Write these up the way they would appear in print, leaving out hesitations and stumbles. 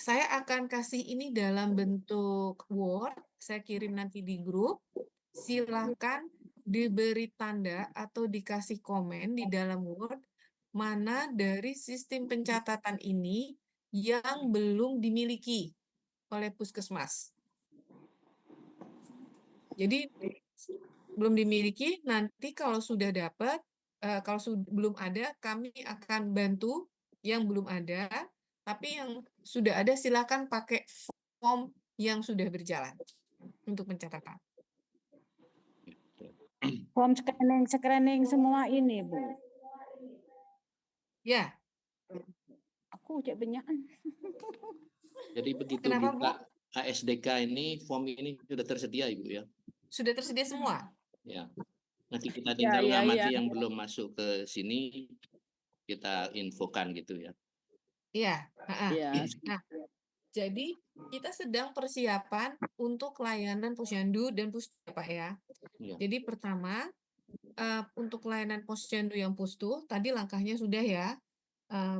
saya akan kasih ini dalam bentuk Word, saya kirim nanti di grup. Silakan diberi tanda atau dikasih komen di dalam Word mana dari sistem pencatatan ini yang belum dimiliki oleh puskesmas. Jadi belum dimiliki, nanti kalau sudah dapat, kalau belum ada, kami akan bantu yang belum ada, tapi yang sudah ada silakan pakai form yang sudah berjalan untuk pencatatan. Form screening semua ini, Bu. Ya, Aku cek banyak. Jadi begitu kenapa, Bu? buka ASDK ini, form ini sudah tersedia, Ibu ya? Sudah tersedia semua? Ya. Nanti kita tinggal Ya. ngamati yang belum masuk ke sini, kita infokan gitu ya. Iya. Iya. Nah, jadi kita sedang persiapan untuk layanan Posyandu dan Pustu, Pak ya. Ya. Jadi pertama, untuk layanan Posyandu yang Pustu, tadi langkahnya sudah ya.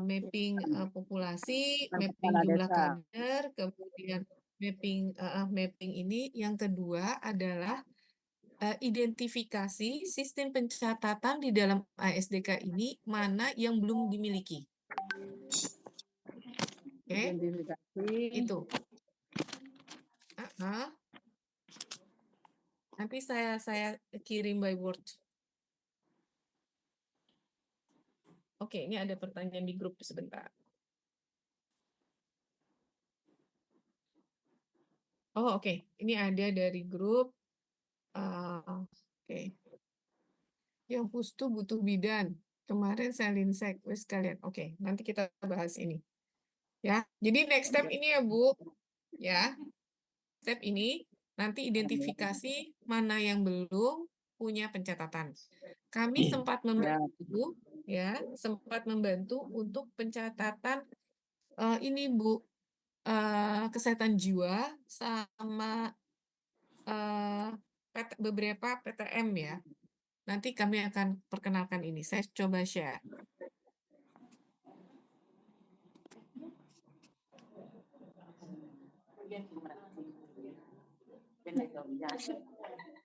Mapping populasi, mapping Kepala jumlah desa. kader, kemudian mapping ini. Yang kedua adalah identifikasi sistem pencatatan di dalam ASDK ini mana yang belum dimiliki. Oke, Identifikasi. itu. Nanti saya kirim by Word. Oke, ini ada pertanyaan di grup sebentar. Oh, oke. Ini ada dari grup. Oke. Yang Pustu butuh bidan. Kemarin saya linsek. Wes kalian. Oke, nanti kita bahas ini. Ya. Jadi next step ini ya, Bu. Ya. Step ini nanti identifikasi mana yang belum punya pencatatan. Kami sempat membantu sempat membantu untuk pencatatan ini, Bu. Kesehatan jiwa sama beberapa PTM ya. Nanti kami akan perkenalkan ini. Saya coba share.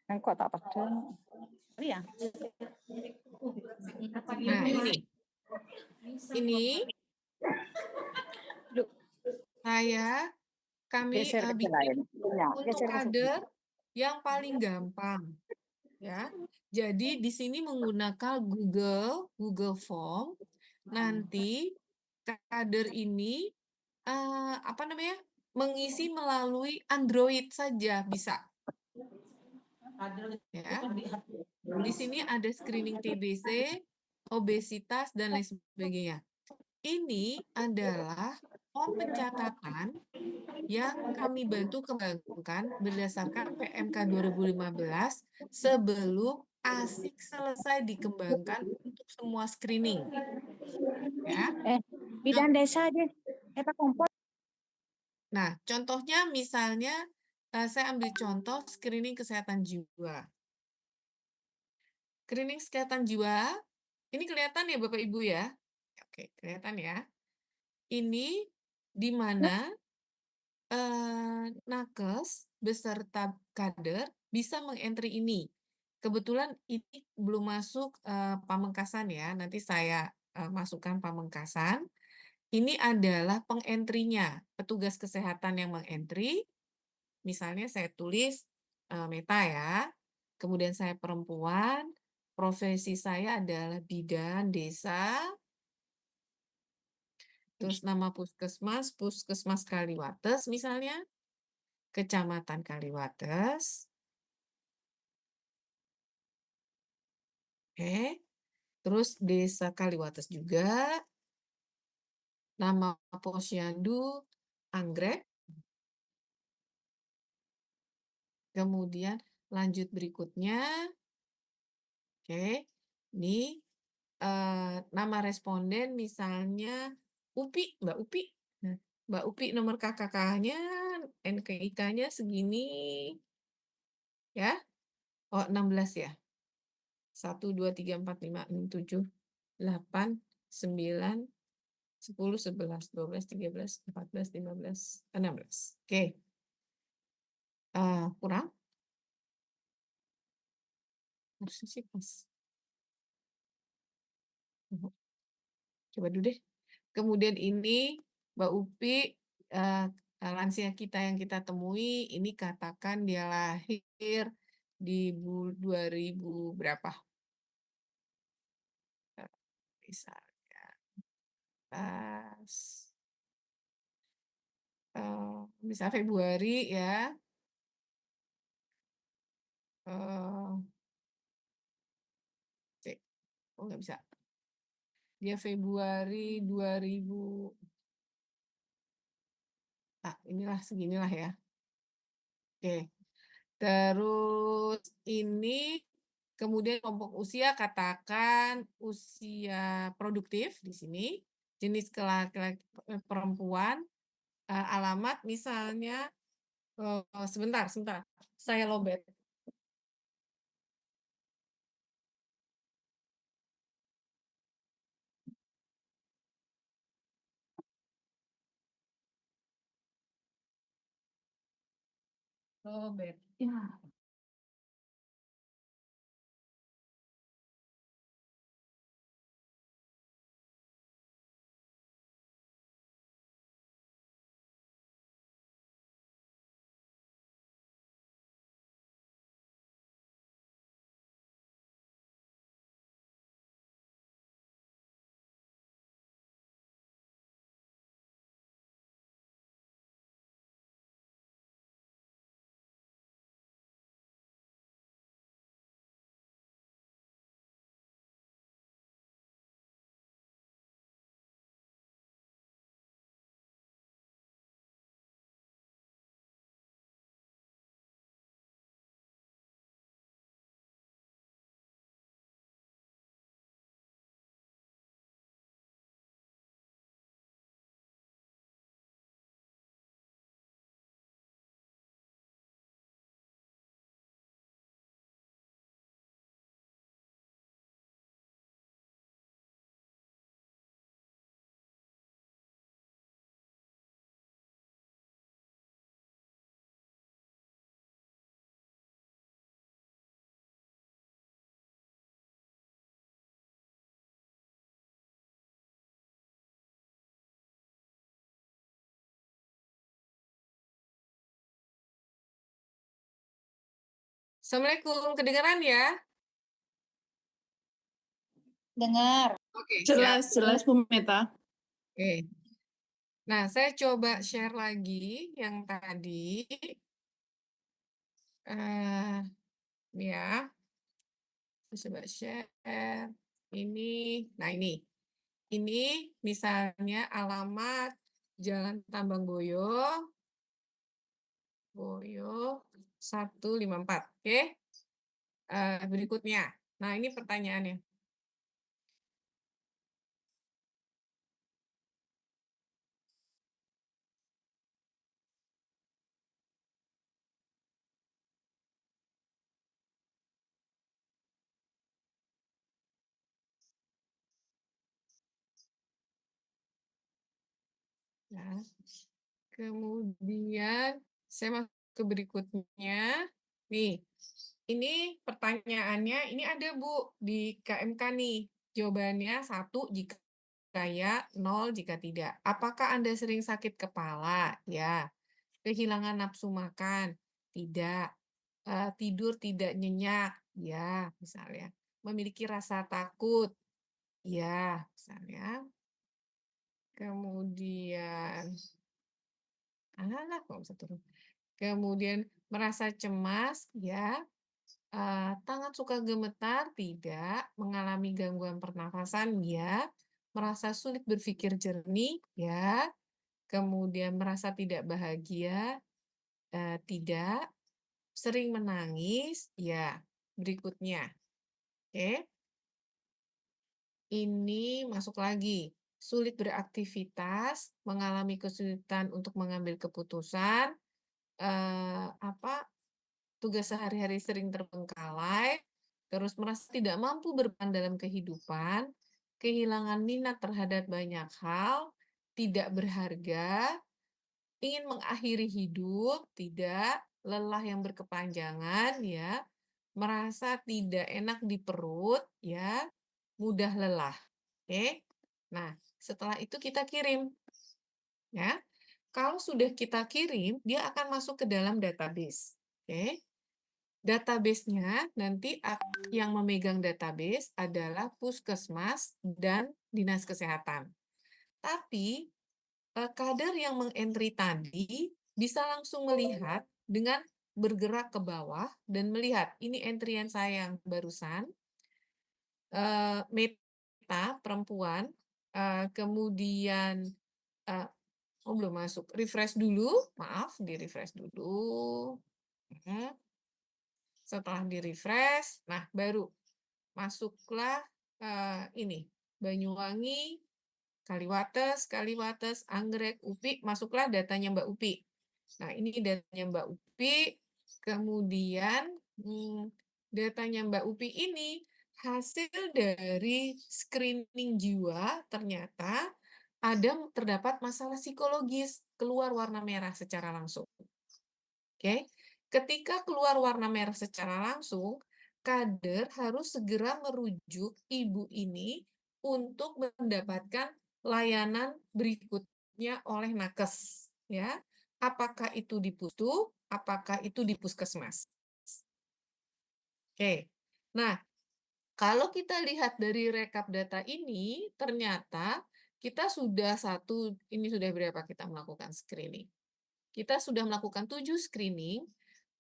Kok tak pakai? Iya. Nah, ini kami Geser ke bikin lain. Ya, untuk geser ke sini. kader yang paling gampang. Ya, jadi di sini menggunakan Google Form. Nanti kader ini mengisi melalui Android saja bisa. Ya. Di sini ada screening TBC, obesitas dan lain sebagainya. Ini adalah form pencatatan yang kami bantu kembangkan berdasarkan PMK 2015 sebelum ASIK selesai dikembangkan untuk semua screening. Ya. Bidan desa deh. Pak kompor. Nah, contohnya misalnya saya ambil contoh screening kesehatan jiwa. Screening kesehatan jiwa, ini kelihatan ya Bapak Ibu ya? Oke, kelihatan ya. Ini di mana nakes beserta kader bisa mengentry ini. Kebetulan ini belum masuk Pamengkasan ya, nanti saya masukkan Pamengkasan. Ini adalah pengentrynya, petugas kesehatan yang mengentry. Misalnya saya tulis Meta ya, kemudian saya perempuan, profesi saya adalah bidan desa, terus nama puskesmas Kaliwates misalnya, Kecamatan Kaliwates. Oke. Terus Desa Kaliwates juga. Nama Posyandu Anggrek. Kemudian lanjut berikutnya. Oke. Ini nama responden misalnya Upi, Mbak Upi. Nah, Mbak Upi nomor KKK-nya, NKIK-nya segini. Ya. Oh, 16 ya. 1, 2, 3, 4, 5, 6, 7, 8, 9, 10, 11, 12, 13, 14, 15, 16. Oke. Kurang? Harusnya sih pas. Coba dulu deh. Kemudian ini Mbak Upi, lansia kita yang kita temui, ini katakan dia lahir di 2000 berapa? Misalnya pas bisa Februari ya. Oh nggak bisa. Dia Februari 2000. Inilah seginilah ya. Oke. Terus ini kemudian kelompok usia katakan usia produktif di sini, jenis laki-laki perempuan, alamat misalnya sebentar, saya lobet. Lobet. Ya. Assalamualaikum, kedengaran ya? Dengar. Oke, Jelas Bu Meta. Oke. Nah, saya coba share lagi yang tadi. Ya. Saya coba share. Ini. Nah, ini. Ini misalnya alamat Jalan Tambang Boyo. Boyo 154. Oke. Berikutnya. Nah, ini pertanyaannya. Nah, kemudian saya masuk ke berikutnya. Nih, ini pertanyaannya, ini ada Bu di KMK nih. Jawabannya 1 jika ya, 0 jika tidak. Apakah Anda sering sakit kepala? Ya. Kehilangan nafsu makan? Tidak. Tidur tidak nyenyak? Ya, misalnya. Memiliki rasa takut? Ya, misalnya. Kemudian, kok bisa turun. Kemudian merasa cemas, ya. Tangan suka gemetar, tidak. Mengalami gangguan pernafasan, ya. Merasa sulit berpikir jernih, ya. Kemudian merasa tidak bahagia, tidak. Sering menangis, ya. Berikutnya, oke. Ini masuk lagi. Sulit beraktivitas, mengalami kesulitan untuk mengambil keputusan, tugas sehari-hari sering terbengkalai, terus merasa tidak mampu berperan dalam kehidupan, kehilangan minat terhadap banyak hal, tidak berharga, ingin mengakhiri hidup, tidak, lelah yang berkepanjangan, ya, merasa tidak enak di perut, ya, mudah lelah. Oke. Nah, setelah itu kita kirim, ya. Kalau sudah kita kirim, dia akan masuk ke dalam database. Oke. Database-nya nanti yang memegang database adalah puskesmas dan dinas kesehatan. Tapi kader yang mengentry tadi bisa langsung melihat dengan bergerak ke bawah dan melihat ini entrian saya yang barusan, Meta perempuan, kemudian oh belum masuk, refresh dulu, maaf, di refresh dulu. Setelah di refresh, nah baru masuklah ini Banyuwangi, Kaliwates, Anggrek, UPI, masuklah datanya Mbak UPI. Nah, ini datanya Mbak UPI, kemudian datanya Mbak UPI ini hasil dari screening jiwa ternyata terdapat masalah psikologis, keluar warna merah secara langsung. Oke, ketika keluar warna merah secara langsung, kader harus segera merujuk ibu ini untuk mendapatkan layanan berikutnya oleh nakes, ya. Apakah itu di pustu, apakah itu di puskesmas. Oke. Nah, kalau kita lihat dari rekap data ini, ternyata kita sudah ini sudah berapa kita melakukan screening? Kita sudah melakukan 7 screening.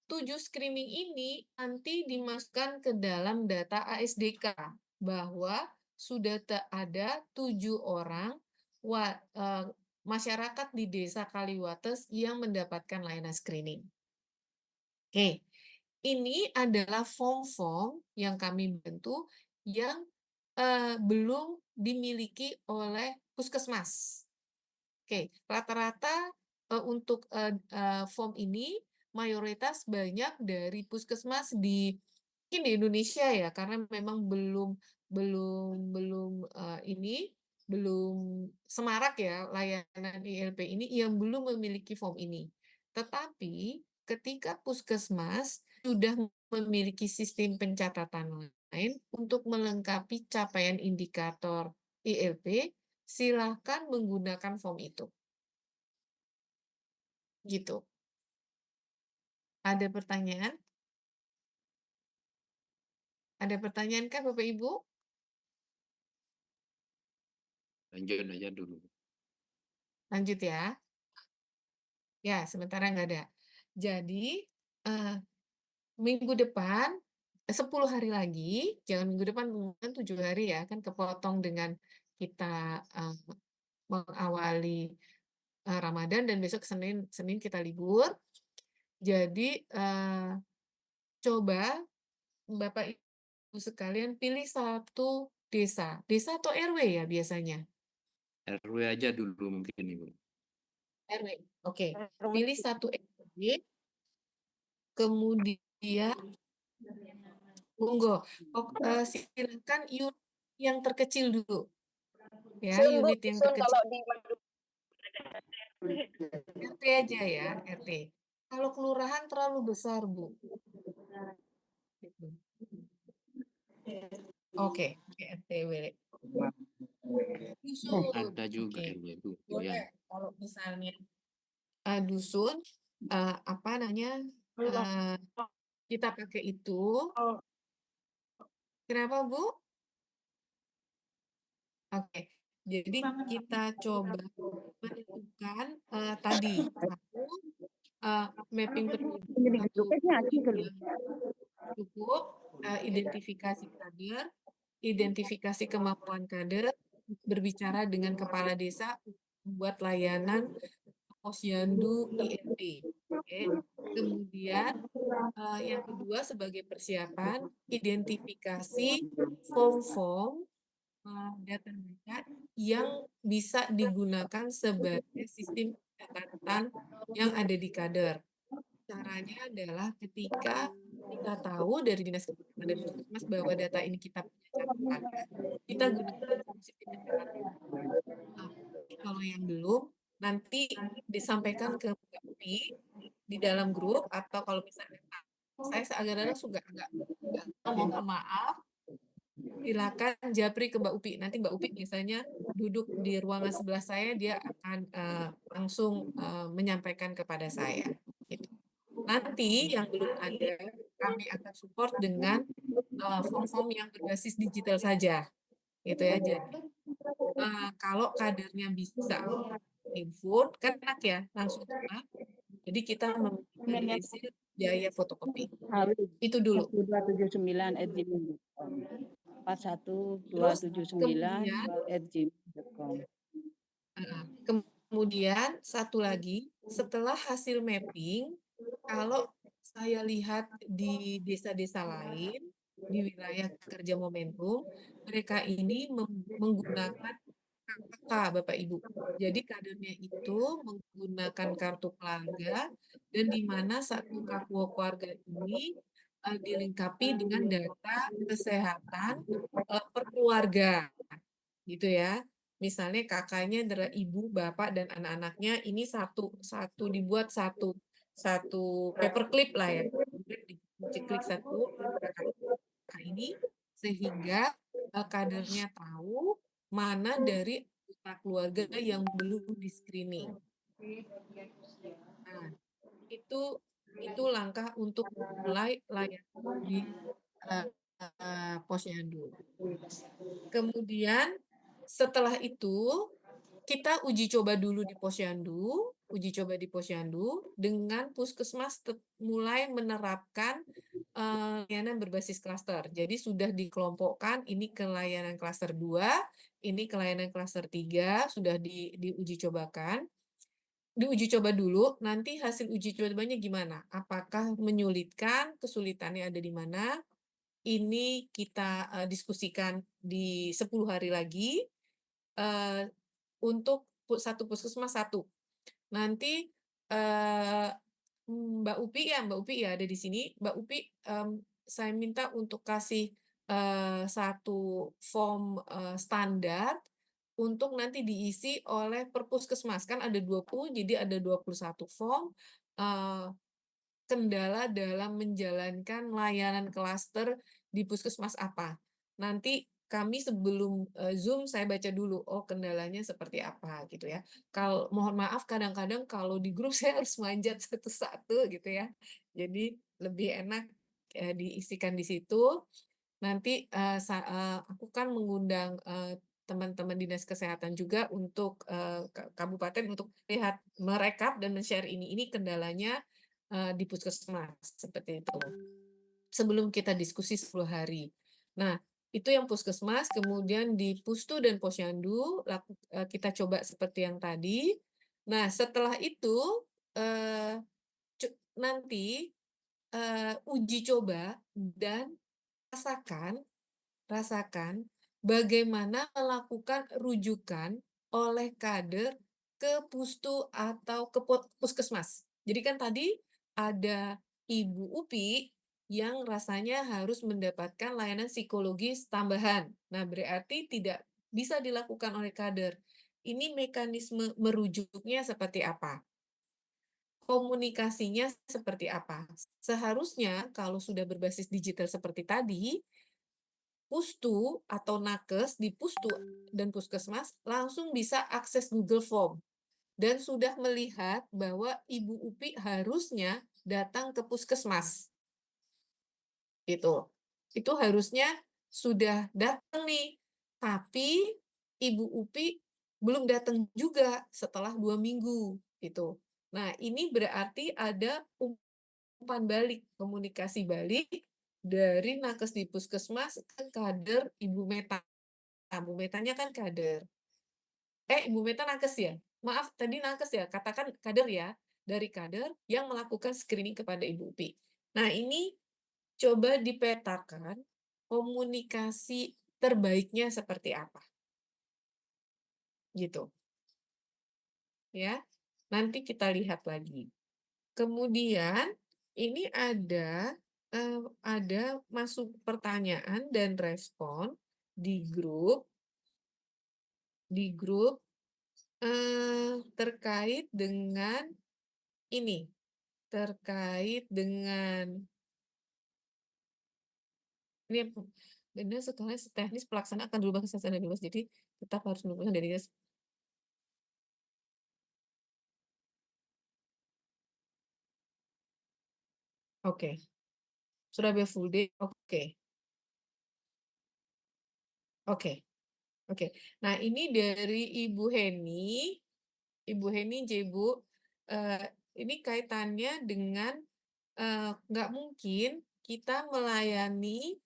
7 screening ini nanti dimasukkan ke dalam data ASDK bahwa sudah ada 7 orang masyarakat di Desa Kaliwates yang mendapatkan layanan screening. Oke, ini adalah form-form yang kami bantu yang belum dimiliki oleh puskesmas. Oke, rata-rata untuk form ini mayoritas banyak dari puskesmas di Indonesia ya, karena memang belum semarak ya layanan ILP ini yang belum memiliki form ini. Tetapi ketika puskesmas sudah memiliki sistem pencatatan lain untuk melengkapi capaian indikator ILP, silakan menggunakan form itu. Gitu. Ada pertanyaan? Ada pertanyaan kah Bapak Ibu? Lanjut aja dulu. Lanjut ya. Ya, sementara nggak ada. Jadi, minggu depan, 10 hari lagi, jangan minggu depan, mungkin 7 hari ya, kan kepotong dengan kita mengawali Ramadan dan besok Senin kita libur. Jadi, coba Bapak Ibu sekalian pilih satu desa. Desa atau RW ya biasanya? RW aja dulu mungkin Ibu. RW. Oke. Pilih satu RW. Kemudian monggo silakan unit yang terkecil dulu. Ya, unit yang terkecil. Kalau di RT aja ya, RT. Kalau kelurahan terlalu besar, Bu. Oke, RT dusun. Ada juga Oke. RW itu. Boleh Ya. kalau misalnya dusun apa namanya? Kita pakai itu. Kenapa, Bu? Oke. Jadi kita coba menentukan tadi satu mapping penduduk satu yang cukup, identifikasi kader, identifikasi kemampuan kader, berbicara dengan kepala desa, membuat layanan posyandu ILP. Oke. Kemudian yang kedua sebagai persiapan, identifikasi form-form data-data yang bisa digunakan sebagai sistem catatan yang ada di kader. Caranya adalah ketika kita tahu dari Dinas Kesehatan dan Puskesmas bahwa data ini kita punya catatan, kita gunakan sistem pencatatan. kalau yang belum, nanti disampaikan ke Mbak Upi di dalam grup, atau kalau misalnya saya agak-agak agak mohon maaf, silakan japri ke Mbak Upi. Nanti Mbak Upi biasanya duduk di ruangan sebelah saya, dia akan langsung menyampaikan kepada saya. Gitu. Nanti yang belum ada, kami akan support dengan form-form yang berbasis digital saja, gitu ya. Jadi kalau kadernya bisa input, kan enak ya, langsung cepat. Jadi kita meminimalisir biaya fotokopi. Itu dulu. 4179@gmail.com 412779@gmail.com. Kemudian satu lagi, setelah hasil mapping, kalau saya lihat di desa-desa lain, di wilayah kerja momentum, mereka ini menggunakan KK, Bapak Ibu. Jadi kadernya itu menggunakan kartu keluarga, dan di mana satu kartu keluarga ini dilengkapi dengan data kesehatan per keluarga, gitu ya. Misalnya kakaknya adalah ibu, bapak, dan anak-anaknya, ini satu dibuat satu paperclip lah ya, diklik satu kakak ini, sehingga kadernya tahu mana dari anggota keluarga yang belum di screening. Nah, itu langkah untuk mulai layanan di Posyandu. Kemudian setelah itu kita uji coba dulu di Posyandu, dengan Puskesmas mulai menerapkan layanan berbasis klaster. Jadi sudah dikelompokkan, ini ke layanan klaster 2, ini ke layanan klaster 3, sudah diuji cobakan. Diuji coba dulu, nanti hasil uji cobanya gimana? Apakah menyulitkan, kesulitannya ada di mana? Ini kita diskusikan di 10 hari lagi untuk satu puskesmas satu. Nanti Mbak Upi ya ada di sini. Mbak Upi, saya minta untuk kasih satu form standar untuk nanti diisi oleh per puskesmas. Kan ada 20, jadi ada 21 form. Kendala dalam menjalankan layanan klaster di puskesmas apa. Nanti kami sebelum Zoom saya baca dulu, oh kendalanya seperti apa gitu ya. Kalau mohon maaf kadang-kadang kalau di grup saya harus manjat satu-satu gitu ya. Jadi lebih enak diisikan di situ. Nanti aku kan mengundang teman-teman dinas kesehatan juga untuk kabupaten untuk lihat, merekap dan men-share ini kendalanya di puskesmas seperti itu. Sebelum kita diskusi 10 hari. Nah, itu yang puskesmas, kemudian di Pustu dan Posyandu kita coba seperti yang tadi. Nah, setelah itu nanti uji coba dan rasakan bagaimana melakukan rujukan oleh kader ke Pustu atau ke puskesmas. Jadi kan tadi ada Ibu Upi yang rasanya harus mendapatkan layanan psikologis tambahan. Nah, berarti tidak bisa dilakukan oleh kader. Ini mekanisme merujuknya seperti apa? Komunikasinya seperti apa? Seharusnya kalau sudah berbasis digital seperti tadi, Pustu atau nakes di Pustu dan Puskesmas langsung bisa akses Google Form dan sudah melihat bahwa Ibu Upi harusnya datang ke Puskesmas. Itu harusnya sudah datang nih, tapi Ibu Upi belum datang juga setelah 2 minggu gitu. Nah, ini berarti ada umpan balik, komunikasi balik dari nakes di puskesmas ke kader Ibu Meta. Bu Metanya kan kader. Ibu Meta nakes ya? Maaf, tadi nakes ya? Katakan kader ya. Dari kader yang melakukan screening kepada Ibu Upi. Nah, ini coba dipetakan komunikasi terbaiknya seperti apa. Gitu. Ya. Nanti kita lihat lagi. Kemudian ini ada masuk pertanyaan dan respon di grup terkait dengan ini, terkait dengan ini benar sekali teknis pelaksanaan akan berubah ke suasana bebas, jadi tetap harus menggunakan dari dinas. Oke. Surabaya full day, oke. Oke. Oke. Nah, ini dari Ibu Heni. Ibu Heni, Bu. Ini kaitannya dengan nggak mungkin kita melayani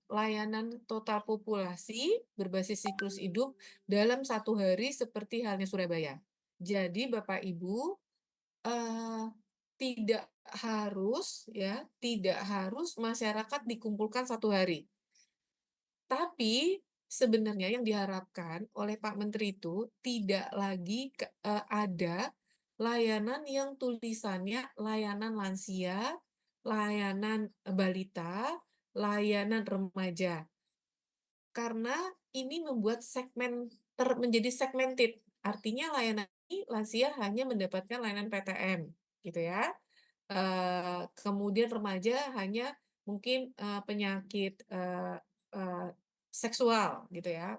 layanan total populasi berbasis siklus hidup dalam 1 hari seperti halnya Surabaya. Jadi Bapak Ibu tidak harus ya, tidak harus masyarakat dikumpulkan 1 hari. Tapi sebenarnya yang diharapkan oleh Pak Menteri itu tidak lagi ada layanan yang tulisannya layanan lansia, layanan balita, layanan remaja. Karena ini membuat menjadi segmented. Artinya layanan ini lansia hanya mendapatkan layanan PTM, gitu ya. Kemudian remaja hanya mungkin penyakit seksual, gitu ya,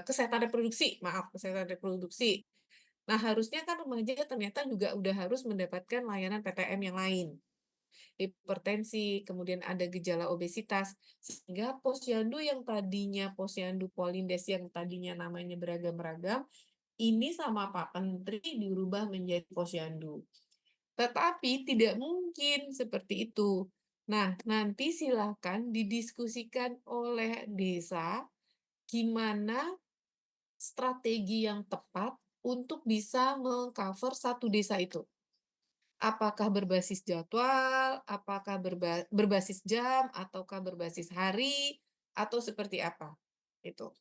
kesehatan reproduksi, maaf, kesehatan reproduksi. Nah, harusnya kan remaja ternyata juga udah harus mendapatkan layanan PTM yang lain. Hipertensi, kemudian ada gejala obesitas, sehingga posyandu yang tadinya posyandu Polindes yang tadinya namanya beragam-ragam, ini sama Pak Menteri dirubah menjadi posyandu. Tetapi tidak mungkin seperti itu. Nah, nanti silakan didiskusikan oleh desa gimana strategi yang tepat untuk bisa meng-cover satu desa itu. Apakah berbasis jadwal, apakah berbasis jam, ataukah berbasis hari, atau seperti apa? Itu.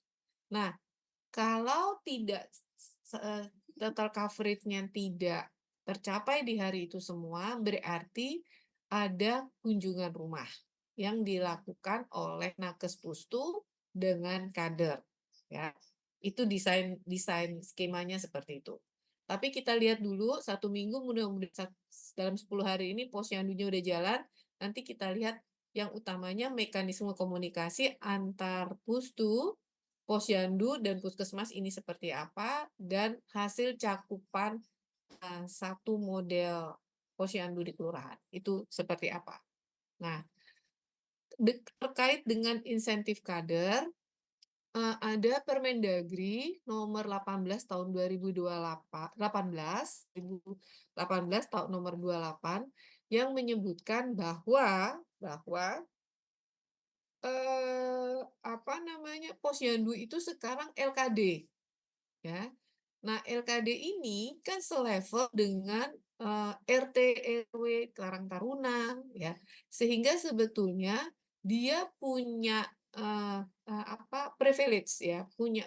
Nah, kalau tidak total coverage-nya tidak tercapai di hari itu semua, berarti ada kunjungan rumah yang dilakukan oleh Nakes Pustu dengan kader. Ya, itu desain skemanya seperti itu. Tapi kita lihat dulu 1 minggu, mudah-mudahan dalam 10 hari ini posyandunya udah jalan. Nanti kita lihat yang utamanya mekanisme komunikasi antar Pustu, posyandu, dan puskesmas ini seperti apa, dan hasil cakupan satu model posyandu di kelurahan itu seperti apa. Nah, terkait dengan insentif kader, ada Permendagri nomor 18 tahun 2018 tahun nomor 28 yang menyebutkan bahwa apa namanya, posyandu itu sekarang LKD, ya. Nah, LKD ini kan selevel dengan RT RW Karang Taruna, ya. Sehingga sebetulnya dia punya privilege, ya, punya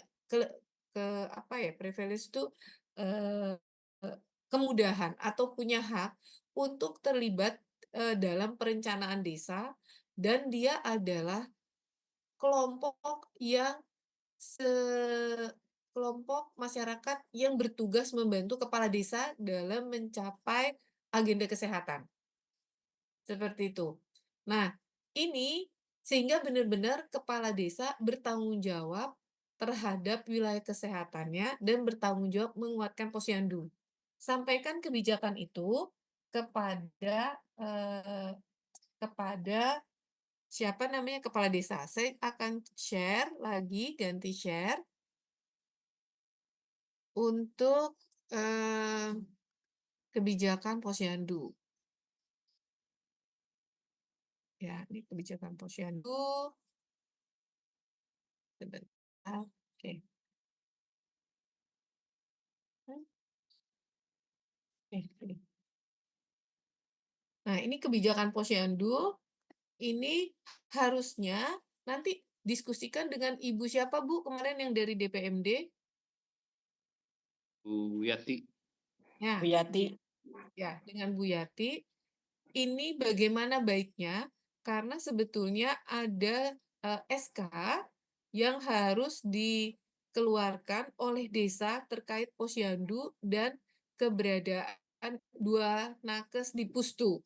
privilege itu kemudahan atau punya hak untuk terlibat dalam perencanaan desa, dan dia adalah kelompok yang kelompok masyarakat yang bertugas membantu kepala desa dalam mencapai agenda kesehatan. Seperti itu. Nah, ini sehingga benar-benar kepala desa bertanggung jawab terhadap wilayah kesehatannya dan bertanggung jawab menguatkan posyandu. Sampaikan kebijakan itu kepada siapa namanya, kepala desa. Saya akan share lagi, ganti share untuk kebijakan posyandu. Ya, ini kebijakan posyandu. Sebentar. Oke. Ini. Nah, ini kebijakan posyandu. Ini harusnya nanti diskusikan dengan Ibu siapa, Bu, kemarin yang dari DPMD? Bu Yati. Ya, Bu Yati. ya, dengan Bu Yati. Ini bagaimana baiknya, karena sebetulnya ada SK yang harus dikeluarkan oleh desa terkait posyandu dan keberadaan 2 nakes di Pustu.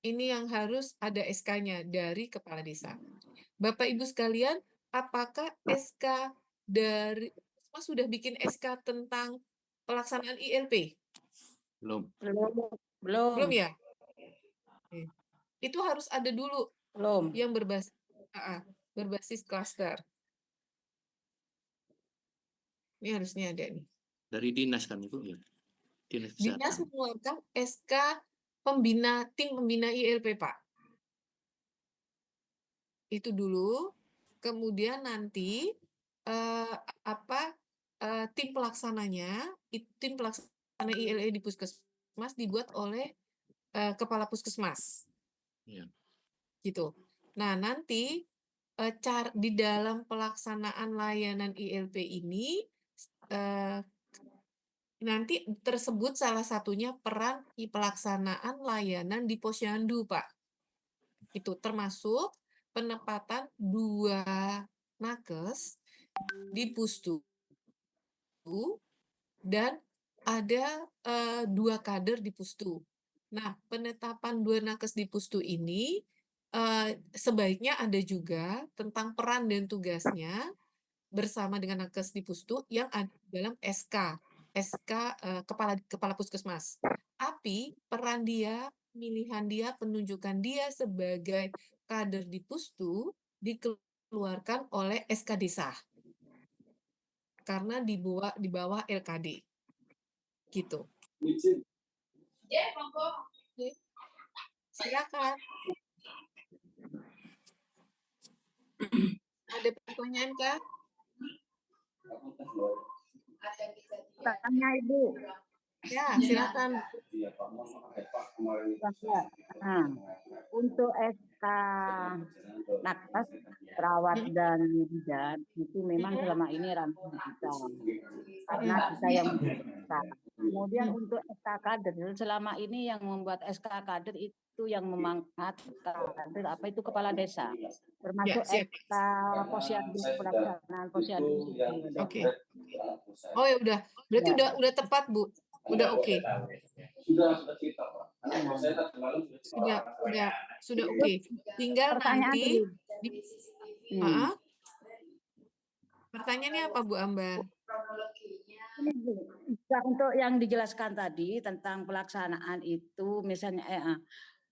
Ini yang harus ada SK-nya dari kepala desa. Bapak Ibu sekalian, apakah SK dari Mas sudah bikin SK tentang pelaksanaan ILP? Belum. Belum ya? Oke. Itu harus ada dulu Belum. yang berbasis klaster. Ini harusnya ada nih. Dari dinas kan Ibu ya? Dinas Dinas Kesehatan. mengeluarkan SK tim pembina ILP, Pak. Itu dulu. Kemudian nanti tim pelaksananya, tim pelaksana ILE di puskesmas dibuat oleh kepala puskesmas. Iya. Gitu. Nah, nanti di dalam pelaksanaan layanan ILP ini nanti tersebut salah satunya peran pelaksanaan layanan di posyandu, Pak. Itu termasuk penempatan 2 nakes di Pustu dan ada 2 kader di Pustu. Nah, penetapan 2 nakes di Pustu ini sebaiknya ada juga tentang peran dan tugasnya bersama dengan nakes di Pustu yang ada dalam SK kepala puskesmas. Tapi peran dia, pemilihan dia, penunjukan dia sebagai kader di Pustu dikeluarkan oleh SK desa. Karena di bawah LKD. Gitu. Silakan. Ada pertanyaan kah? Tanya Ibu. Ya, silakan. Nah, untuk SK nakes, perawat dan bidan itu memang selama ini ranah kita, karena kita yang membuat. Kemudian untuk SK kader, selama ini yang membuat SK kader itu yang memangkat kader apa itu kepala desa, termasuk Ya, siap. SK posyandu, pelaksanaan posyandu. Oke. Oh ya udah, berarti Ya. udah tepat Bu, udah oke. Sudah oke. Tinggal Pertanyaan nanti. dulu. Pertanyaannya apa Bu Ambar? Untuk yang dijelaskan tadi tentang pelaksanaan itu, misalnya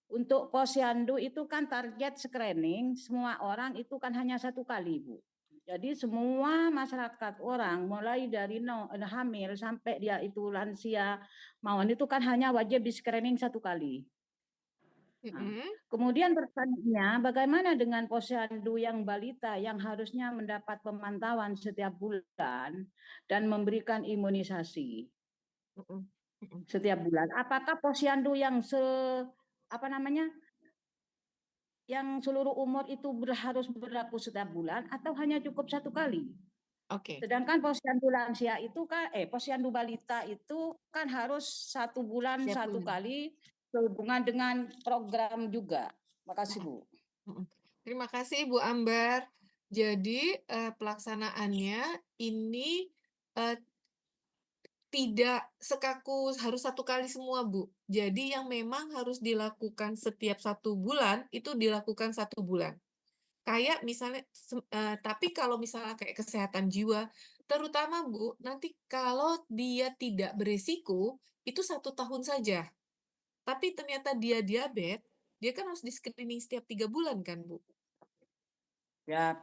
untuk posyandu itu kan target screening semua orang itu kan hanya 1 kali, Bu. Jadi semua masyarakat orang mulai dari hamil sampai dia itu lansia mawon itu kan hanya wajib di screening 1 kali. Nah, kemudian pertanyaannya bagaimana dengan posyandu yang balita yang harusnya mendapat pemantauan setiap bulan dan memberikan imunisasi setiap bulan? Apakah posyandu yang yang seluruh umur itu harus berlaku setiap bulan atau hanya cukup 1 kali? Oke. Sedangkan posyandu lansia itu kan posyandu balita itu kan harus 1 bulan 1 kali sehubungan dengan program juga. Makasih Bu. Terima kasih Bu Ambar. Jadi pelaksanaannya ini tidak sekaku harus 1 kali semua Bu. Jadi yang memang harus dilakukan setiap 1 bulan itu dilakukan 1 bulan. Kayak misalnya tapi kalau misalnya kayak kesehatan jiwa, terutama Bu, nanti kalau dia tidak beresiko itu 1 tahun saja. Tapi ternyata dia diabetes, dia kan harus di-screening setiap 3 bulan kan Bu? Ya.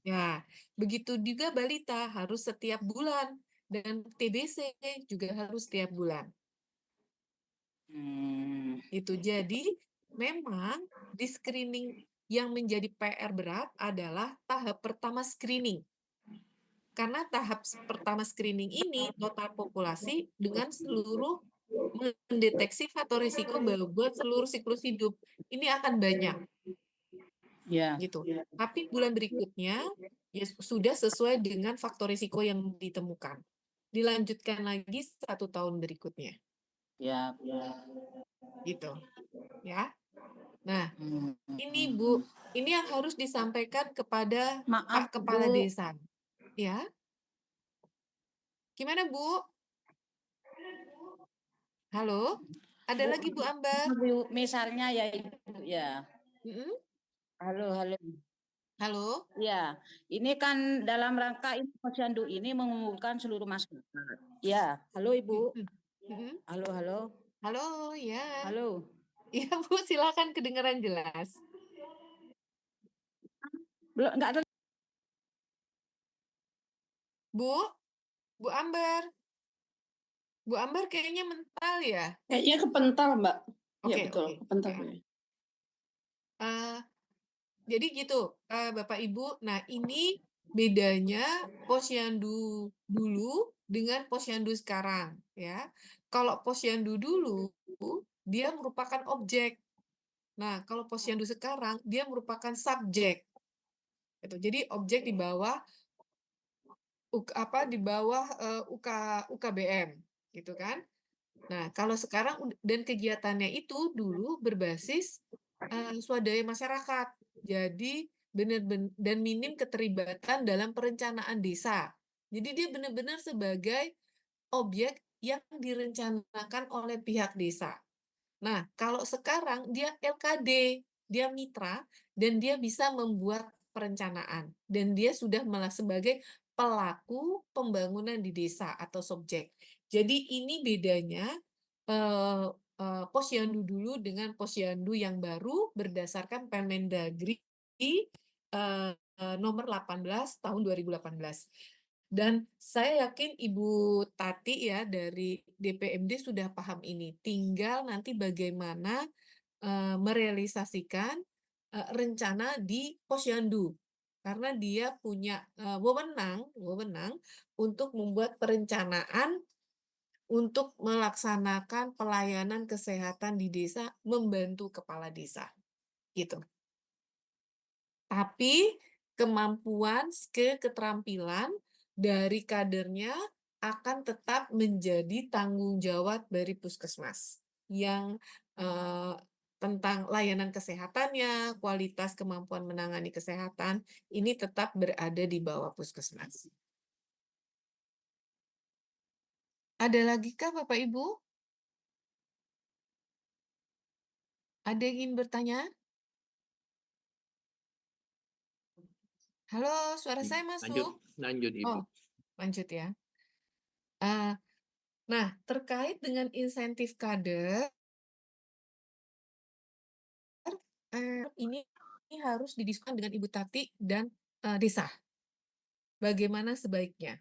Ya, begitu juga balita harus setiap bulan dan TBC juga harus setiap bulan. Itu jadi memang di screening yang menjadi PR berat adalah tahap pertama screening. Karena tahap pertama screening ini total populasi dengan seluruh mendeteksi faktor risiko buat seluruh siklus hidup. Ini akan banyak. Ya. Gitu. Tapi bulan berikutnya ya sudah sesuai dengan faktor risiko yang ditemukan. Dilanjutkan lagi 1 tahun berikutnya. Ya. Gitu. Ya. Nah, ini Bu, ini yang harus disampaikan kepada Maaf, Pak Kepala Bu. Desa. Ya, gimana Bu? Halo? Ada Bu, lagi Bu Ambar? Bu, misalnya ya Ibu ya. Mm-mm. Halo, halo. Halo? Ya, ini kan dalam rangka ini Posyandu ini mengumpulkan seluruh masyarakat. Ya, halo Ibu. Mm-mm. Mm-mm. Halo, halo. Halo, ya. Halo. Iya Bu, silakan kedengaran jelas. Belum enggak ada. Bu, Bu Ambar. Bu Ambar kayaknya mental ya? Kayaknya kepental, Mbak. Iya Oke, betul, oke. kepental. Ya. Ya. Jadi gitu, Bapak Ibu. Nah, ini bedanya posyandu dulu dengan posyandu sekarang, ya. Kalau posyandu dulu, dia merupakan objek. Nah, kalau posyandu sekarang, dia merupakan subjek. Gitu. Jadi objek di bawah di bawah UKBM, gitu kan? Nah, kalau sekarang dan kegiatannya itu dulu berbasis swadaya masyarakat. Jadi benar-benar dan minim keterlibatan dalam perencanaan desa. Jadi dia benar-benar sebagai objek yang direncanakan oleh pihak desa. Nah, kalau sekarang dia LKD, dia mitra dan dia bisa membuat perencanaan dan dia sudah malah sebagai pelaku pembangunan di desa atau subjek. Jadi ini bedanya eh, Posyandu dulu dengan Posyandu yang baru berdasarkan Permendagri nomor 18 tahun 2018. Dan saya yakin Ibu Tati ya dari DPMD sudah paham ini. Tinggal nanti bagaimana merealisasikan rencana di Posyandu. Karena dia punya wewenang untuk membuat perencanaan untuk melaksanakan pelayanan kesehatan di desa, membantu kepala desa. Gitu. Tapi kemampuan, skill, keterampilan dari kadernya akan tetap menjadi tanggung jawab dari puskesmas yang tentang layanan kesehatannya, kualitas kemampuan menangani kesehatan, ini tetap berada di bawah puskesmas. Ada lagi kah Bapak Ibu? Ada yang ingin bertanya? Halo, suara saya masuk? Lanjut Ibu. Oh, lanjut ya. Nah, terkait dengan insentif kader, ini harus didiskusikan dengan Ibu Tati dan desa. Bagaimana sebaiknya?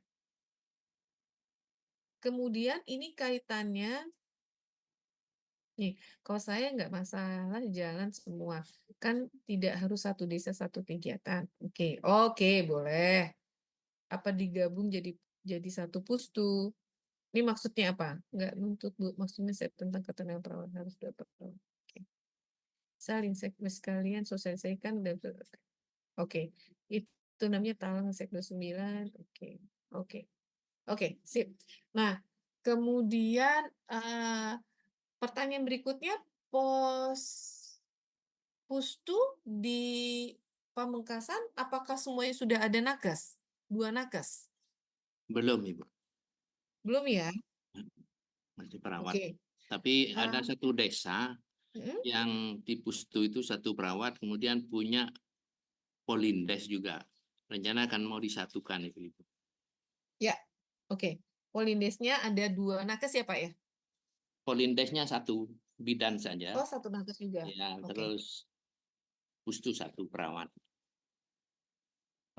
Kemudian ini kaitannya, nih, kalau saya nggak masalah jalan semua. Kan tidak harus satu desa satu kegiatan. Oke, boleh. Apa digabung jadi satu pustu? Ini maksudnya apa? Nggak nuntut, Bu. Maksudnya saya tentang ketenaga perawat harus dapat. Oke. Saling sekalian sosialisasikan dan oke. Itu namanya talang sektor 9. Oke, sip. Nah, kemudian pertanyaan berikutnya, pustu di Pamengkasan apakah semuanya sudah ada nakes? 2 nakes? Belum Ibu, Belum ya? masih perawat. Oke. Tapi ada satu desa Mm-mm. yang di Pustu itu satu perawat, kemudian punya Polindes juga. Rencana akan mau disatukan itu Ibu. Ya, oke. Polindesnya ada 2 nakes ya Pak ya? Polindesnya satu bidan saja. Oh, 1 nakes juga. Ya, Oke. terus Pustu satu perawat.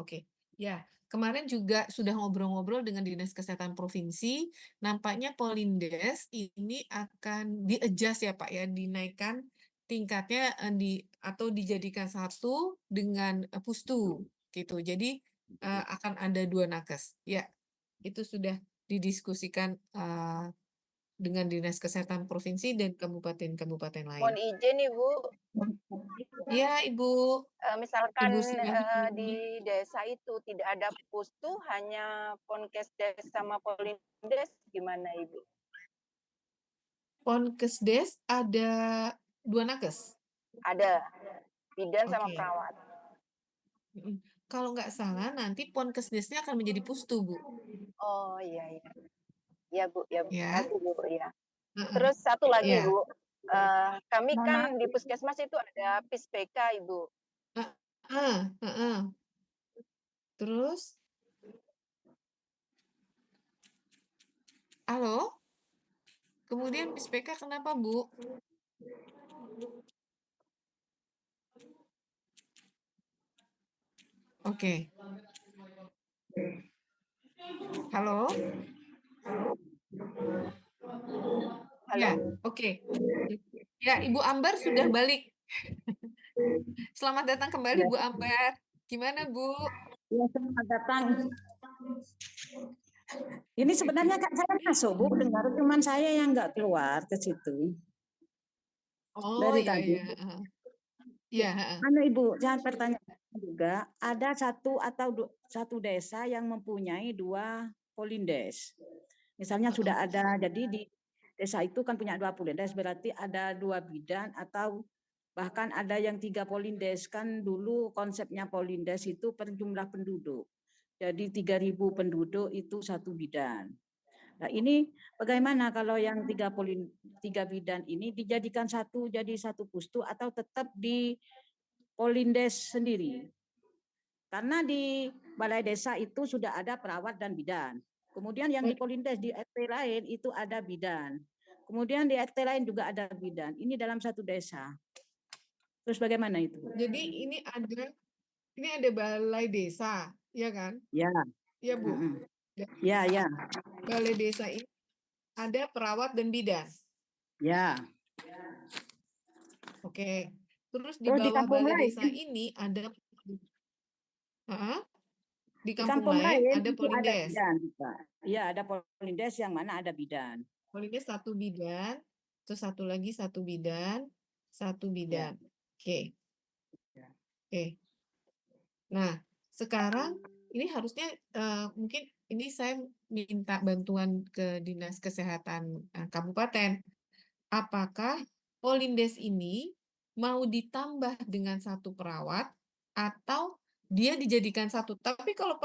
Oke, ya. Kemarin juga sudah ngobrol-ngobrol dengan Dinas Kesehatan Provinsi. Nampaknya Polindes ini akan di-adjust ya Pak ya, dinaikkan tingkatnya atau dijadikan satu dengan Pustu gitu. Jadi akan ada 2 nakes. Ya, itu sudah didiskusikan dengan Dinas Kesehatan Provinsi dan kabupaten-kabupaten Mohon lain. izin Ibu, Ya, Ibu. misalkan Ibu Sylvie. di desa itu tidak ada pustu, hanya Ponkesdes sama Polindes, gimana Ibu? Ponkesdes ada 2 nakes. Ada bidan sama Oke. perawat. Mm-mm. Kalau nggak salah nanti Ponkesdesnya akan menjadi pustu, Bu. Oh iya iya. Ya Bu, ya Bu. Ya. Nanti Bu ya. Heeh. Terus satu lagi Ya. Bu, kami Mohon maaf, kan di puskesmas itu ada PISPK Ibu. Heeh, heeh. Terus, halo? Kemudian PISPK kenapa, Bu? Oke. Halo? Ya, Halo. oke. Ya, Ibu Ambar sudah balik. Selamat datang kembali, ya, Bu Ambar. Gimana, Bu? ya, selamat datang. Ini sebenarnya kan saya masuk, Bu, dengar, cuman saya yang nggak keluar ke situ Oh, dari ya, tadi. ya. heeh. Ya, heeh. Anu Ibu, jangan pertanyaan juga, ada satu desa yang mempunyai 2 polindes. Misalnya sudah ada, jadi di desa itu kan punya 2 polindes, berarti ada 2 bidan atau bahkan ada yang 3 polindes. Kan dulu konsepnya polindes itu per jumlah penduduk. Jadi 3.000 penduduk itu 1 bidan. Nah ini bagaimana kalau yang 3 bidan ini dijadikan jadi satu pustu atau tetap di polindes sendiri? Karena di balai desa itu sudah ada perawat dan bidan. Kemudian yang di polindes di RT lain itu ada bidan. Kemudian di RT lain juga ada bidan. Ini dalam satu desa. Terus bagaimana itu? Jadi ini ada balai desa, ya kan? Ya, Ya, Bu. ya, ya, Balai desa ini ada perawat dan bidan. ya. Oke. Terus di Terus di bawah kampung balai lain, desa ini ada Heeh. Di di kampung kampung lain lain ada itu ada polindes. bidan juga. Iya, ada polindes yang mana ada bidan. Polindes 1 bidan, terus satu lagi 1 bidan, 1 bidan. Oke. Ya. Oke. Nah, sekarang ini harusnya mungkin ini saya minta bantuan ke Dinas Kesehatan Kabupaten. Apakah Polindes ini mau ditambah dengan 1 perawat atau dia dijadikan 1? Tapi kalau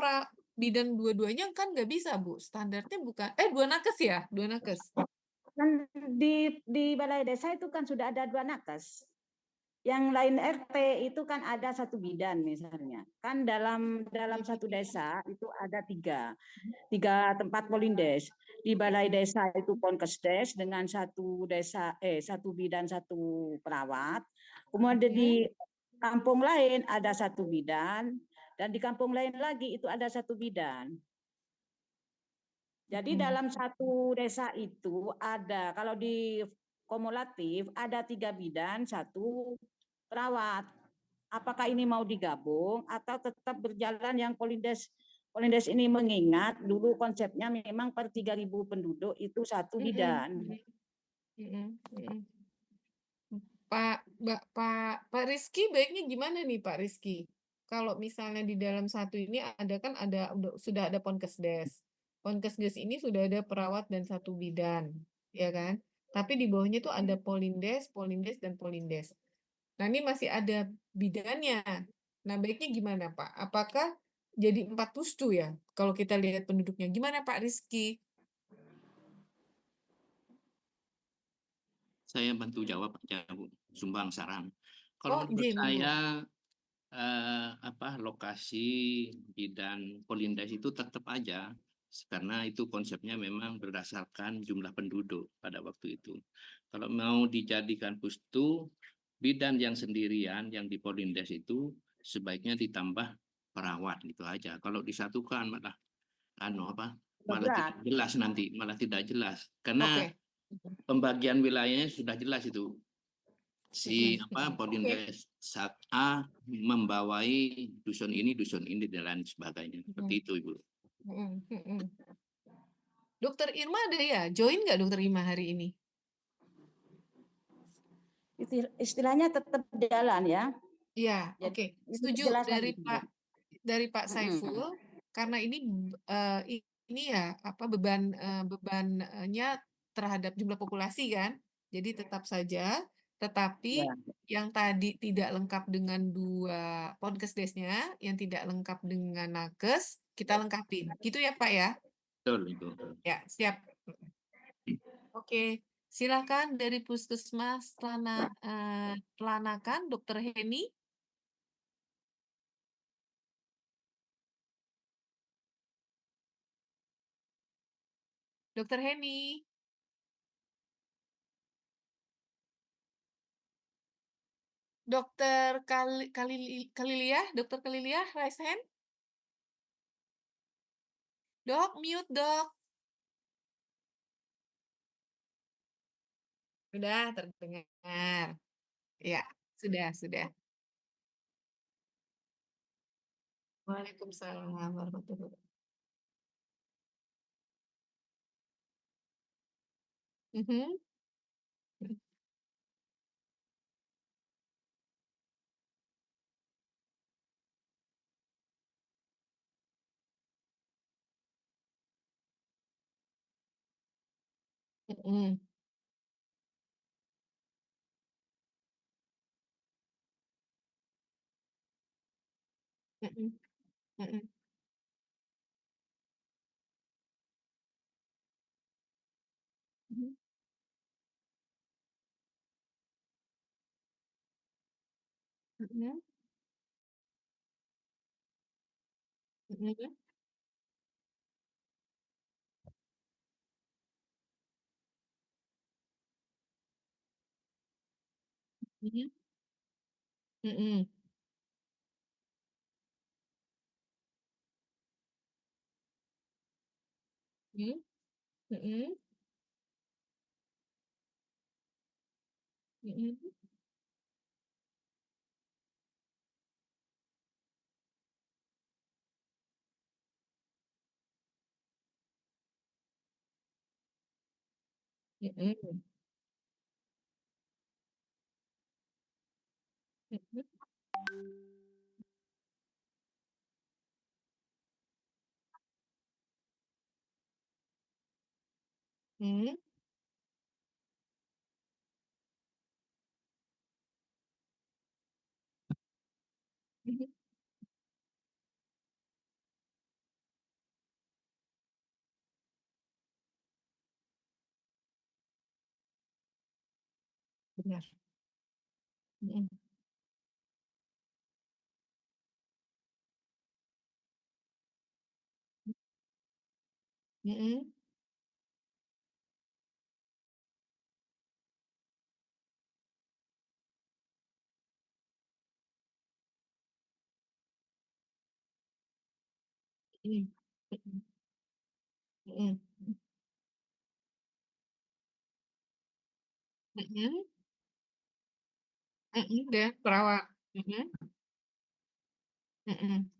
bidan dua-duanya kan nggak bisa, Bu. Standarnya bukan 2 nakes ya? 2 nakes. Kan di balai desa itu kan sudah ada 2 nakes. Yang lain RT itu kan ada 1 bidan misalnya. Kan dalam satu desa itu ada 3 tempat polindes. Di balai desa itu Ponkesdes dengan 1 bidan 1 perawat. Kemudian di kampung lain ada 1 bidan dan di kampung lain lagi itu ada 1 bidan. Jadi dalam satu desa itu ada, kalau di kumulatif ada 3 bidan, 1 perawat. Apakah ini mau digabung atau tetap berjalan yang polindes ini, mengingat dulu konsepnya memang per 3.000 penduduk itu 1 bidan. Pak Rizky baiknya gimana nih Pak Rizky? Kalau misalnya di dalam satu ini sudah ada Ponkesdes. Ponkesdes ini sudah ada perawat dan 1 bidan, ya kan? Tapi di bawahnya itu ada polindes, polindes dan polindes. Nah, ini masih ada bidannya. Nah, baiknya gimana, Pak? Apakah jadi 4 pustu ya? Kalau kita lihat penduduknya. Gimana, Pak Rizky? Saya bantu jawab aja, Bu. Sumbang saran. Kalau menurut iya, monggo. saya lokasi bidan Polindes itu tetap aja karena itu konsepnya memang berdasarkan jumlah penduduk pada waktu itu. Kalau mau dijadikan pustu, bidan yang sendirian yang di Polindes itu sebaiknya ditambah perawat gitu aja. Kalau disatukan malah malah tidak jelas nanti, malah tidak jelas. Karena pembagian wilayahnya sudah jelas itu. Si Polindes A membawai dusun ini dan lain sebagainya. Seperti itu, Ibu. Dokter Irma ada ya? Join nggak Dokter Irma hari ini? Istilahnya tetap jalan ya. Iya, oke. Setuju dari Pak Saiful karena ini ya bebannya terhadap jumlah populasi kan. Jadi tetap saja Tetapi Ya. yang tadi tidak lengkap dengan 2 Ponkesdesnya, yang tidak lengkap dengan Nakes, kita lengkapin. Gitu ya, Pak, ya? Betul itu. Ya, siap. Oke, silakan dari Puskesmas Pelanakan, Dokter Heni. Dokter Heni. Dokter Kaliliah, Dokter Kaliliah, raise hand. Dok, mute, Dok. Sudah terdengar. Ya, sudah. Waalaikumsalam warahmatullahi wabarakatuh. Mhm. Mhm. Mhm. Mhm. Mhm. Mhm. Mhm. Mhm. Mhm. Mhm. Mhm. Mhm. Mhm. Mhm. Mhm. Mhm. Benar. Mhm. Mhm. Mhm. Mhm. Mhm. Mhm. Mhm, deh, perawat. Mhm. Mhm.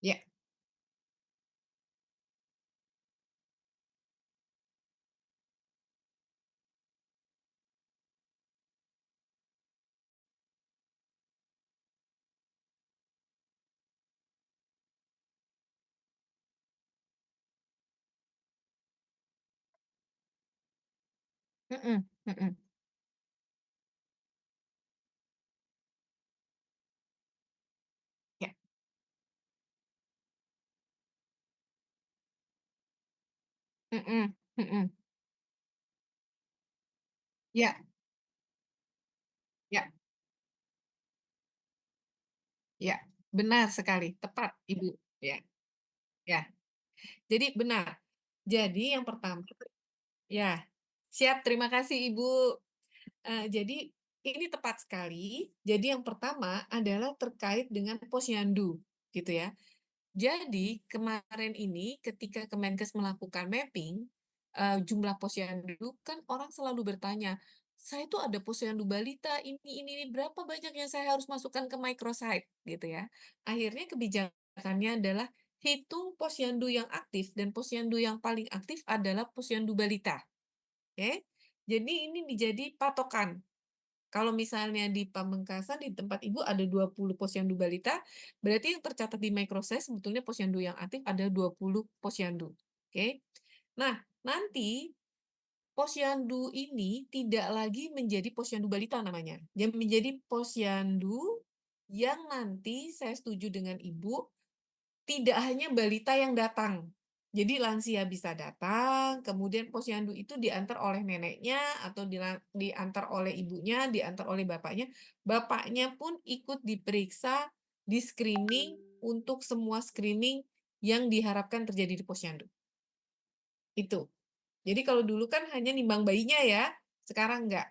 Ya. Mhm. Mhm. Ya. Mhm. Mhm. Ya. Ya. Ya. Benar sekali, tepat, Ibu. Ya. Ya. Jadi benar. Jadi yang pertama ya, siap, terima kasih, Ibu. Jadi ini tepat sekali. Jadi yang pertama adalah terkait dengan posyandu, gitu ya. Jadi kemarin ini ketika Kemenkes melakukan mapping, jumlah posyandu kan orang selalu bertanya, "Saya tuh ada posyandu balita ini, berapa banyak yang saya harus masukkan ke microsite?" Gitu ya. Akhirnya kebijakannya adalah hitung posyandu yang aktif dan posyandu yang paling aktif adalah posyandu balita, oke. Jadi ini menjadi patokan. Kalau misalnya di Pamengkasan di tempat Ibu ada 20 posyandu balita, berarti yang tercatat di microsite sebetulnya posyandu yang aktif ada 20 posyandu. Oke. Nah, nanti posyandu ini tidak lagi menjadi posyandu balita namanya. Dia menjadi posyandu yang nanti saya setuju dengan Ibu, tidak hanya balita yang datang. Jadi lansia bisa datang, kemudian posyandu itu diantar oleh neneknya atau diantar oleh ibunya, diantar oleh bapaknya. Bapaknya pun ikut diperiksa, di screening untuk semua screening yang diharapkan terjadi di posyandu. Itu. Jadi kalau dulu kan hanya nimbang bayinya ya, sekarang enggak.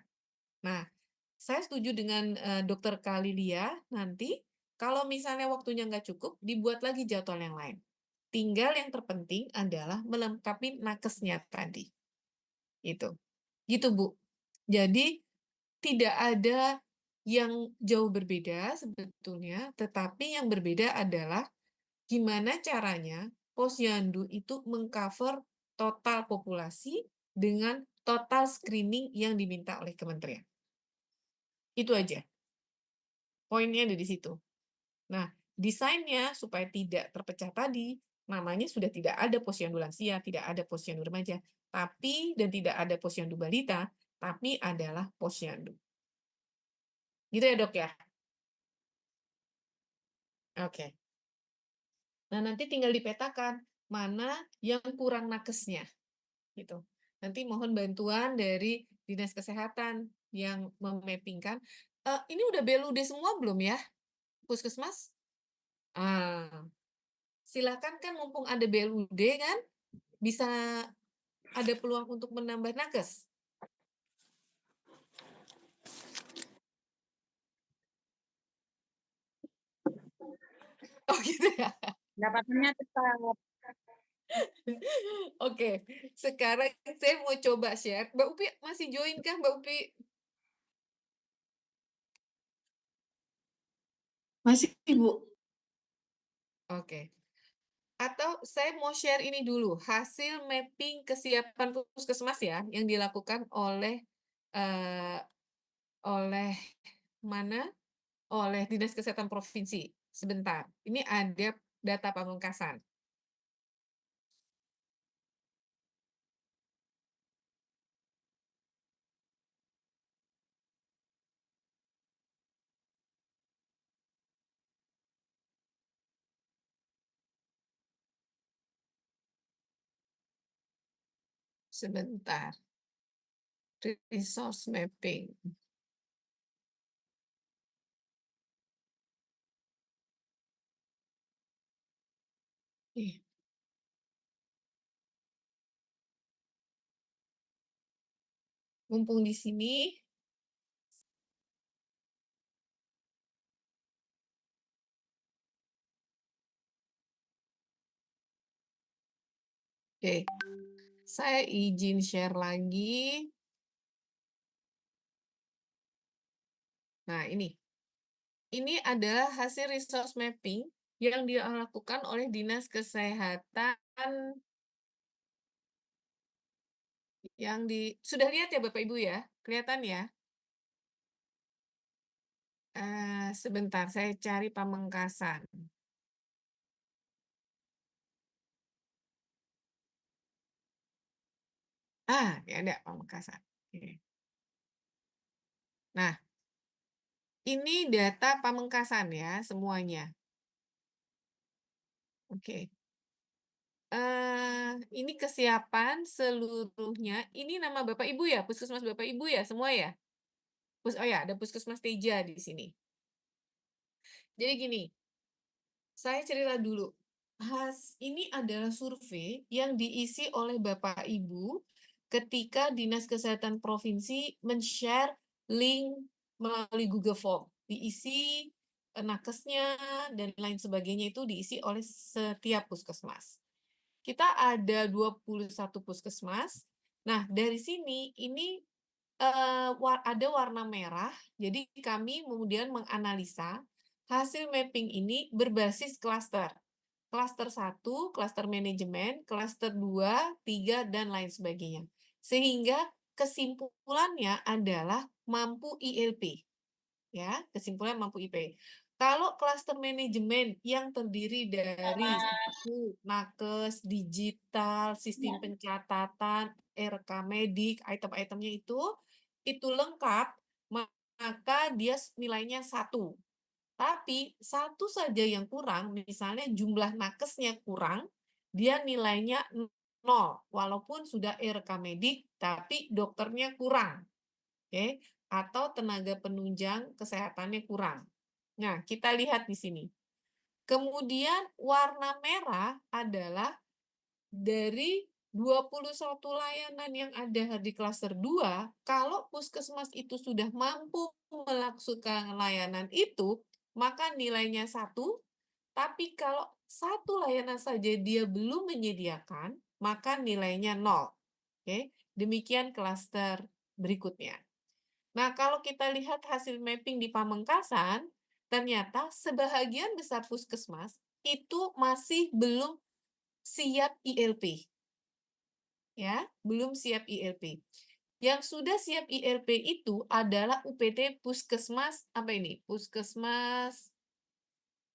Nah, saya setuju dengan Dokter Kalilia nanti kalau misalnya waktunya nggak cukup, dibuat lagi jadwal yang lain. Tinggal yang terpenting adalah melengkapi nakesnya tadi. Itu. Gitu, Bu. Jadi tidak ada yang jauh berbeda sebetulnya, tetapi yang berbeda adalah gimana caranya posyandu itu mengcover total populasi dengan total screening yang diminta oleh kementerian. Itu aja. Poinnya ada di situ. Nah, desainnya supaya tidak terpecah tadi, namanya sudah tidak ada posyandu lansia, tidak ada posyandu remaja, tapi dan tidak ada posyandu balita, tapi adalah posyandu. Gitu ya, Dok ya? Oke. Nah, nanti tinggal dipetakan mana yang kurang nakesnya. Gitu. Nanti mohon bantuan dari Dinas Kesehatan yang memappingkan. Ini udah BLUD semua belum ya, Puskesmas? Silakan kan mumpung ada BLUD kan, bisa ada peluang untuk menambah nakes. Oh gitu ya. Pendapatannya tetap. Oke, sekarang saya mau coba share. Mbak Upi masih join kah, Mbak Upi? Masih, Bu. Oke. Atau saya mau share ini dulu, hasil mapping kesiapan puskesmas ya, yang dilakukan oleh oleh mana? Oleh Dinas Kesehatan Provinsi. Sebentar, ini ada data Pamengkasan. Sebentar. Resource mapping. Ih. Mumpung di sini, oke, saya izin share lagi. Nah, ini adalah hasil resource mapping yang dilakukan oleh Dinas Kesehatan yang sudah lihat ya Bapak Ibu ya? Kelihatan ya? Sebentar, saya cari Pamengkasan. Ini ada Pamengkasan. Oke. Nah, ini data Pamengkasan ya, semuanya. Oke. Ini kesiapan seluruhnya. Ini nama Bapak Ibu ya, puskesmas Bapak Ibu ya, semua ya? Oh ya, ada Puskesmas Teja di sini. Jadi gini, saya cerita dulu. Ini adalah survei yang diisi oleh Bapak Ibu ketika Dinas Kesehatan Provinsi men-share link melalui Google Form. Diisi nakesnya dan lain sebagainya itu diisi oleh setiap puskesmas. Kita ada 21 puskesmas. Nah, dari sini ini ada warna merah, jadi kami kemudian menganalisa hasil mapping ini berbasis klaster. Klaster 1, klaster manajemen, klaster 2, 3, dan lain sebagainya. Sehingga kesimpulannya adalah mampu ILP. Ya, kesimpulan mampu IP. Kalau klaster manajemen yang terdiri dari satu, nakes, digital, sistem pencatatan, RK medik, item-itemnya itu lengkap, maka dia nilainya 1. Tapi satu saja yang kurang, misalnya jumlah nakesnya kurang, dia nilainya 0, walaupun sudah RK medik, tapi dokternya kurang. Oke, atau tenaga penunjang kesehatannya kurang. Nah, kita lihat di sini. Kemudian warna merah adalah dari 21 layanan yang ada di klaster 2, kalau puskesmas itu sudah mampu melaksanakan layanan itu, maka nilainya 1, tapi kalau satu layanan saja dia belum menyediakan, maka nilainya 0. Oke, demikian klaster berikutnya. Nah, kalau kita lihat hasil mapping di Pamengkasan, ternyata sebahagian besar puskesmas itu masih belum siap ILP. Ya, belum siap ILP. Yang sudah siap ILP itu adalah UPT Puskesmas apa ini? Puskesmas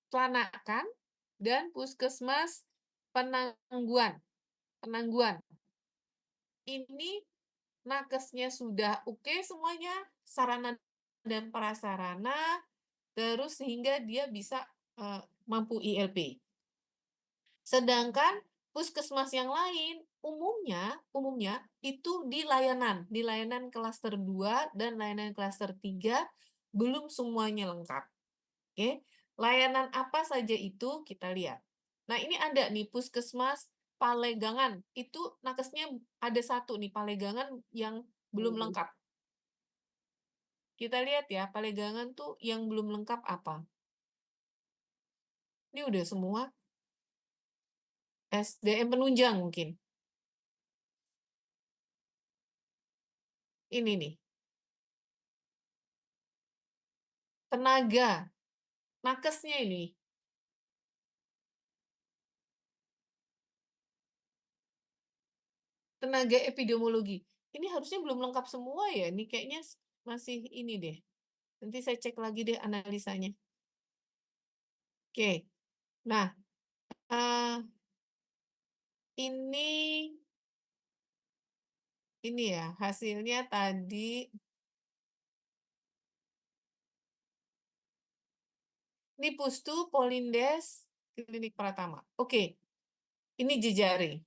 Planakan dan Puskesmas Penangguan. Penangguan. Ini nakesnya sudah oke semuanya, sarana dan prasarana, terus sehingga dia bisa mampu ILP. Sedangkan puskesmas yang lain umumnya itu di layanan klaster 2 dan layanan klaster 3 belum semuanya lengkap. Oke, layanan apa saja itu kita lihat. Nah, ini ada nih puskesmas Palegangan, itu nakesnya ada 1 nih Palegangan yang belum lengkap. Kita lihat ya, Palegangan tuh yang belum lengkap apa? Ini udah semua. SDM penunjang mungkin. Ini nih. Tenaga. Nakesnya ini. Tenaga epidemiologi. Ini harusnya belum lengkap semua ya. Ini kayaknya masih ini deh. Nanti saya cek lagi deh analisanya. Oke. Nah, ini ya hasilnya tadi. Ini Pustu, Polindes, Klinik Pratama. Oke. Ini jejaring.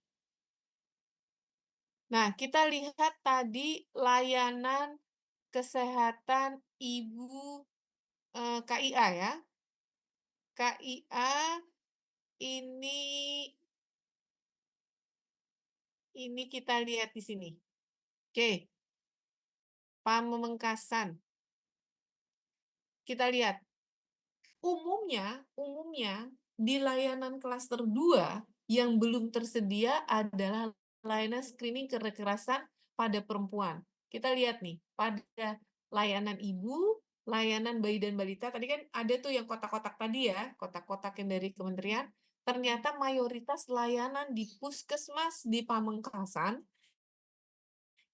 Nah, kita lihat tadi layanan kesehatan ibu KIA ya. KIA ini kita lihat di sini. Oke. Pamengkasan. Kita lihat. Umumnya di layanan klaster 2 yang belum tersedia adalah layanan screening kekerasan pada perempuan. Kita lihat nih, pada layanan ibu, layanan bayi dan balita, tadi kan ada tuh yang kotak-kotak tadi ya, kotak-kotak yang dari kementerian, ternyata mayoritas layanan di puskesmas di Pamengkasan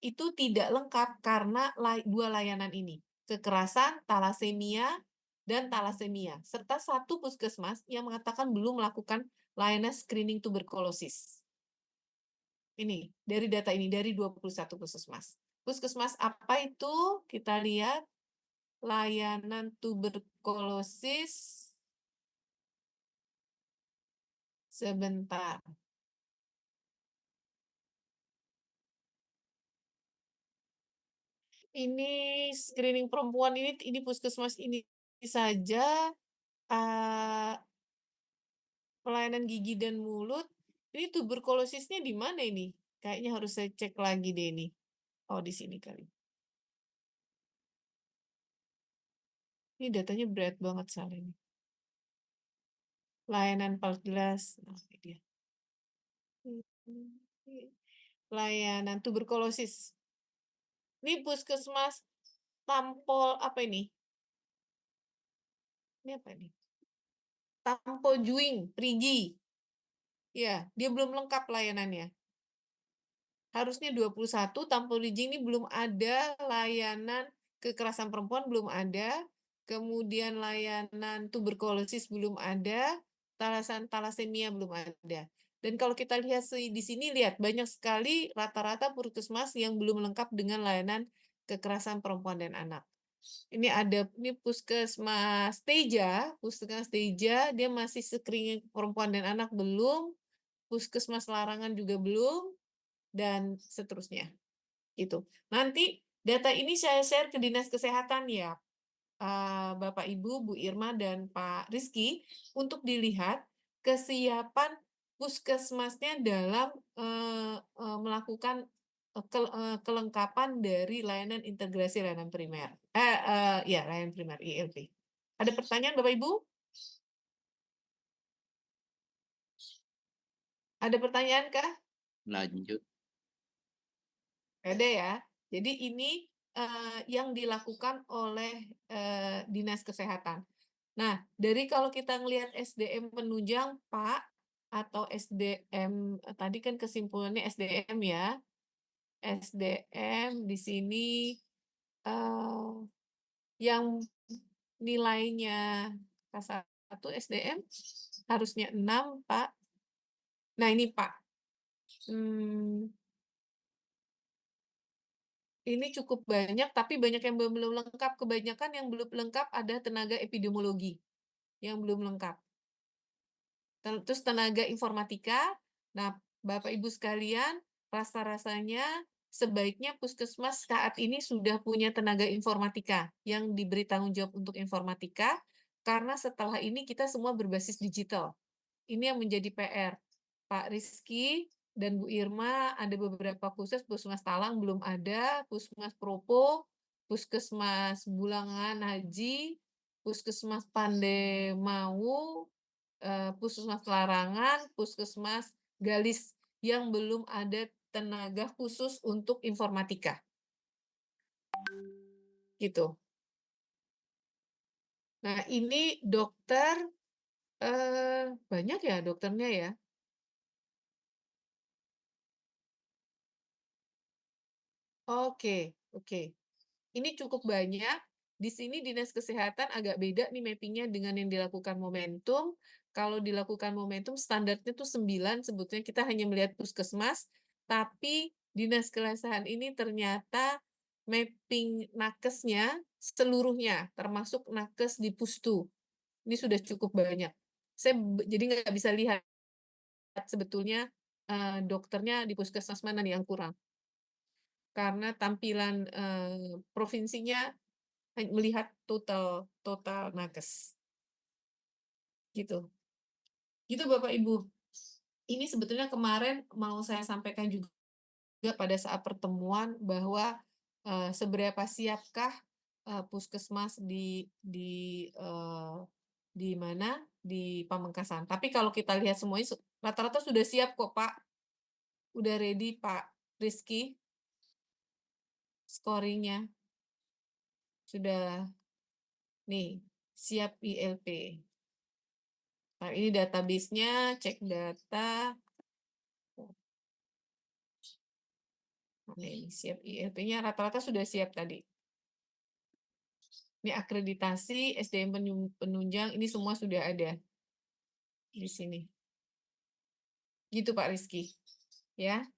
itu tidak lengkap karena 2 layanan ini, kekerasan, dan talasemia, serta 1 puskesmas yang mengatakan belum melakukan layanan screening tuberkulosis. Ini, dari data ini, dari 21 puskesmas. Puskesmas apa itu? Kita lihat, layanan tuberkulosis, sebentar. Ini screening perempuan ini puskesmas ini saja, pelayanan gigi dan mulut, ini tuberkulosisnya di mana ini? Kayaknya harus saya cek lagi deh ini. Oh, di sini kali. Ini datanya berat banget soalnya ini. Layanan 14, nah ini dia. Layanan tuberkulosis. Ini puskesmas Tampol apa ini? Ini apa ini? Tampo Juing, Prigi. Ya, dia belum lengkap layanannya. Harusnya 21, Tampo Juing ini belum ada layanan kekerasan perempuan belum ada, kemudian layanan tuberkulosis belum ada, talasemia belum ada. Dan kalau kita lihat di sini, lihat banyak sekali rata-rata puskesmas yang belum lengkap dengan layanan kekerasan perempuan dan anak. Ini puskesmas Teja, dia masih screening perempuan dan anak belum, puskesmas Larangan juga belum, dan seterusnya. Gitu. Nanti data ini saya share ke Dinas Kesehatan ya, Bapak Ibu, Bu Irma, dan Pak Rizky, untuk dilihat kesiapan puskesmasnya dalam melakukan kelengkapan dari layanan integrasi layanan primer. Ya, layanan primer ILP. Ada pertanyaan Bapak Ibu? Ada pertanyaan kah? Lanjut. Ada ya. Jadi ini yang dilakukan oleh Dinas Kesehatan. Nah, dari kalau kita ngelihat SDM penunjang, Pak, atau SDM, tadi kan kesimpulannya SDM ya. SDM di sini yang nilainya K1 SDM harusnya 6, Pak. Nah, ini Pak. Ini cukup banyak, tapi banyak yang belum lengkap. Kebanyakan yang belum lengkap ada tenaga epidemiologi yang belum lengkap. Terus tenaga informatika. Nah, Bapak Ibu sekalian, rasa-rasanya sebaiknya puskesmas saat ini sudah punya tenaga informatika yang diberi tanggung jawab untuk informatika, karena setelah ini kita semua berbasis digital. Ini yang menjadi PR. Pak Rizky dan Bu Irma, ada beberapa puskesmas Talang belum ada, puskesmas Propo, puskesmas Bulangan Haji, puskesmas Pandemau, puskesmas Larangan, puskesmas Galis yang belum ada tenaga khusus untuk informatika. Gitu. Nah, ini dokter, banyak ya dokternya ya. Oke, oke. Ini cukup banyak. Di sini Dinas Kesehatan agak beda nih mappingnya dengan yang dilakukan Momentum. Kalau dilakukan Momentum, standarnya tuh 9, sebetulnya kita hanya melihat puskesmas, tapi Dinas Kesehatan ini ternyata mapping nakesnya seluruhnya, termasuk nakes di Pustu. Ini sudah cukup banyak. Saya jadi nggak bisa lihat sebetulnya dokternya di puskesmas mana nih yang kurang. Karena tampilan provinsinya melihat total nakes. Gitu. Gitu Bapak Ibu. Ini sebetulnya kemarin mau saya sampaikan juga pada saat pertemuan bahwa seberapa siapkah puskesmas di mana di Pamekasan. Tapi kalau kita lihat semuanya rata-rata sudah siap kok Pak. Udah ready Pak Rizky. Scoringnya sudah nih siap ILP. Nah, ini database-nya, cek data. Nah, ini siap ILP-nya, rata-rata sudah siap tadi. Ini akreditasi, SDM penunjang, ini semua sudah ada di sini. Gitu Pak Rizky. Ya.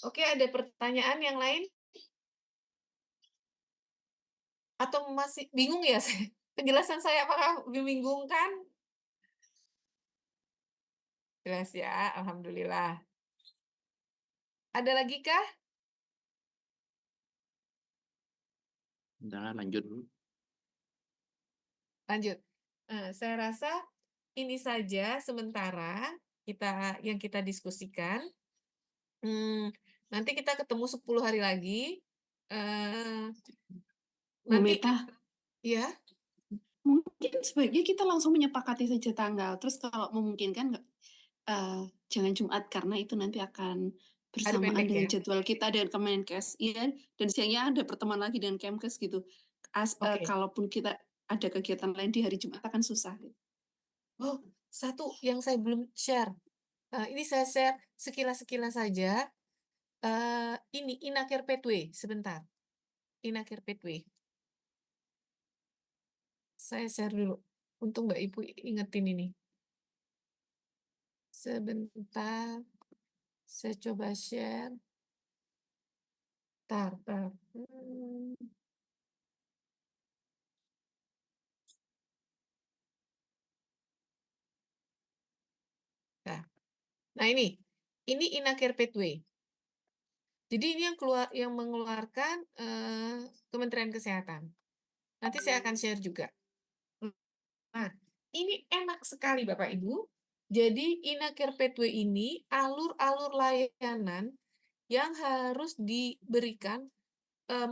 Oke, ada pertanyaan yang lain? Atau masih bingung ya? Penjelasan saya apakah membingungkan? Jelas ya, Alhamdulillah. Ada lagi kah? Udah, lanjut dulu. Lanjut. Saya rasa ini saja sementara yang kita diskusikan. Nanti kita ketemu 10 hari lagi. Bu Nanti Meta, ya, mungkin sebaiknya kita langsung menyepakati saja tanggal. Terus kalau memungkinkan jangan Jumat karena itu nanti akan bersamaan pendek dengan ya. jadwal kita dengan Kemenkes, iya. Dan siangnya ada pertemuan lagi dengan Kemkes gitu. Oke. Kalaupun kita ada kegiatan lain di hari Jumat akan susah. Oh, satu yang saya belum share. Ini saya share sekilas saja. Ini Inacare Pathway, sebentar. Inacare Pathway. Saya share dulu. Untung Mbak Ibu ingetin ini. Sebentar. Saya coba share. Tar. Nah ini Inacare Pathway. Jadi ini yang mengeluarkan Kementerian Kesehatan. Nanti saya akan share juga. Nah, ini enak sekali Bapak Ibu. Jadi Inacare Pathway ini alur-alur layanan yang harus diberikan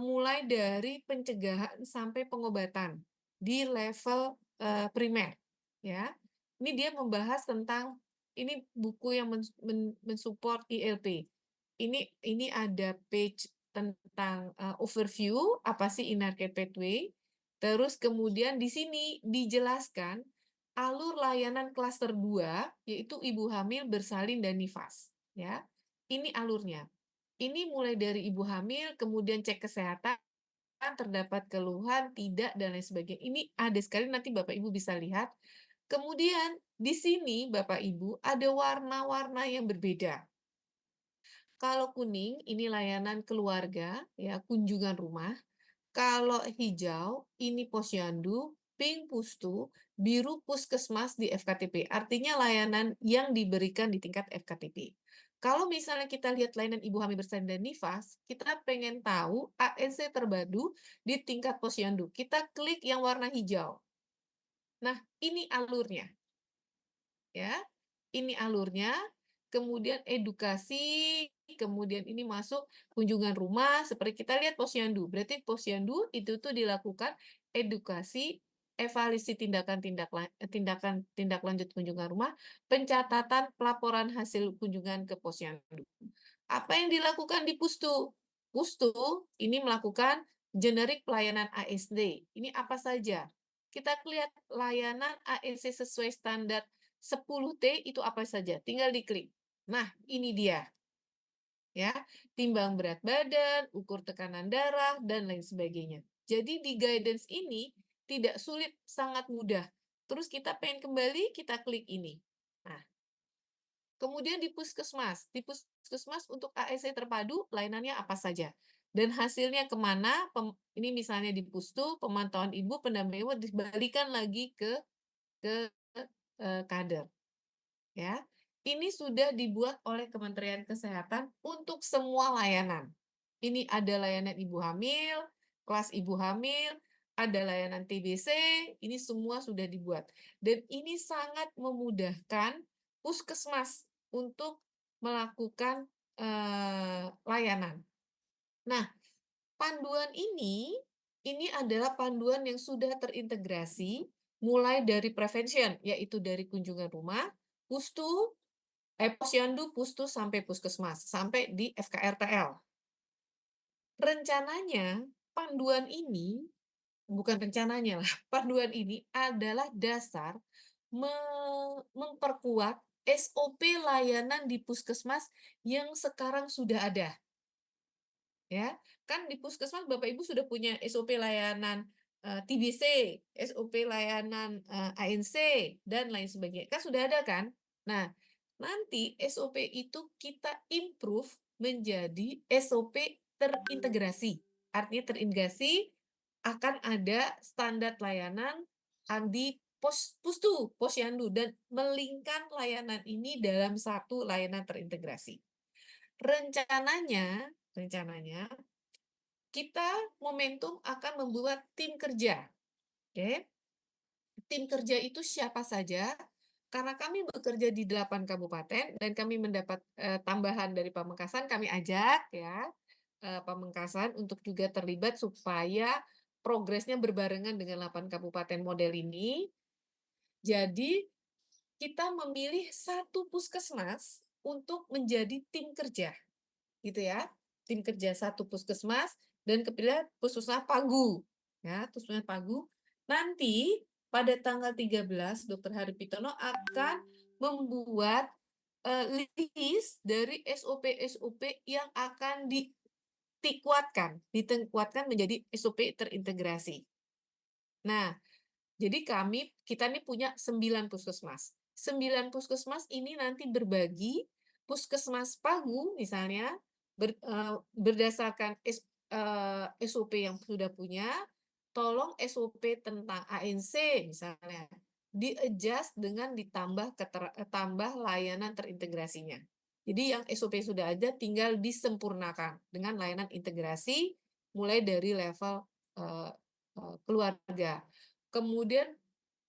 mulai dari pencegahan sampai pengobatan di level primer, ya. Ini dia membahas tentang ini buku yang mensupport ILP. Ini ada page tentang overview apa sih Inacare Pathway. Terus kemudian di sini dijelaskan alur layanan klaster 2 yaitu ibu hamil, bersalin dan nifas, ya. Ini alurnya. Ini mulai dari ibu hamil, kemudian cek kesehatan, terdapat keluhan, tidak, dan lain sebagainya. Ini ada sekali, nanti Bapak Ibu bisa lihat. Kemudian di sini Bapak Ibu ada warna-warna yang berbeda. Kalau kuning, ini layanan keluarga, ya, kunjungan rumah. Kalau hijau, ini posyandu, pink pustu, biru puskesmas di FKTP. Artinya layanan yang diberikan di tingkat FKTP. Kalau misalnya kita lihat layanan ibu hamil bersalin dan nifas, kita pengen tahu ANC terpadu di tingkat posyandu. Kita klik yang warna hijau. Nah, ini alurnya. Ya, ini alurnya. Kemudian edukasi, kemudian ini masuk kunjungan rumah, seperti kita lihat posyandu. Berarti posyandu itu tuh dilakukan edukasi, evaluasi tindak lanjut kunjungan rumah, pencatatan pelaporan hasil kunjungan ke posyandu. Apa yang dilakukan di Pustu? Pustu ini melakukan generik pelayanan ASD. Ini apa saja? Kita lihat layanan ANC sesuai standar 10T itu apa saja? Tinggal diklik. Nah, ini dia. Ya, timbang berat badan, ukur tekanan darah, dan lain sebagainya. Jadi di guidance ini tidak sulit, sangat mudah. Terus kita pengen kembali, kita klik ini. Nah, kemudian di puskesmas. Di puskesmas untuk ASC terpadu, layanannya apa saja. Dan hasilnya kemana, ini misalnya di pustu, pemantauan ibu, pendampingan ibu, dibalikan lagi ke kader. Ya, ini sudah dibuat oleh Kementerian Kesehatan untuk semua layanan. Ini ada layanan ibu hamil, kelas ibu hamil, ada layanan TBC, ini semua sudah dibuat. Dan ini sangat memudahkan puskesmas untuk melakukan layanan. Nah, panduan ini adalah panduan yang sudah terintegrasi mulai dari prevention, yaitu dari kunjungan rumah, posyandu, pustu, sampai puskesmas, sampai di FKRTL. Rencananya, panduan ini, bukan rencananya lah, panduan ini adalah dasar memperkuat SOP layanan di puskesmas yang sekarang sudah ada. Ya, kan di puskesmas Bapak Ibu sudah punya SOP layanan TBC, SOP layanan ANC, dan lain sebagainya. Kan sudah ada kan? Nah, nanti SOP itu kita improve menjadi SOP terintegrasi. Artinya terintegrasi akan ada standar layanan di pustu, posyandu, dan melingkan layanan ini dalam satu layanan terintegrasi. Rencananya kita momentum akan membuat tim kerja. Oke. Tim kerja itu siapa saja? Karena kami bekerja di 8 kabupaten dan kami mendapat tambahan dari Pamekasan, kami ajak ya Pamekasan untuk juga terlibat supaya progresnya berbarengan dengan 8 kabupaten model ini. Jadi kita memilih satu puskesmas untuk menjadi tim kerja. Gitu ya. Tim kerja satu puskesmas dan kepilih puskesmas Pagu. Ya, puskesmas Pagu. Nanti pada tanggal 13 Dr. Haripitono akan membuat list dari SOP-SOP yang akan dikuatkan menjadi SOP terintegrasi. Nah, jadi kita nih punya 9 puskesmas. 9 puskesmas ini nanti berbagi puskesmas Pagu misalnya berdasarkan SOP yang sudah punya, tolong SOP tentang ANC misalnya di-adjust dengan tambah layanan terintegrasinya. Jadi yang SOP sudah ada tinggal disempurnakan dengan layanan integrasi mulai dari level keluarga. Kemudian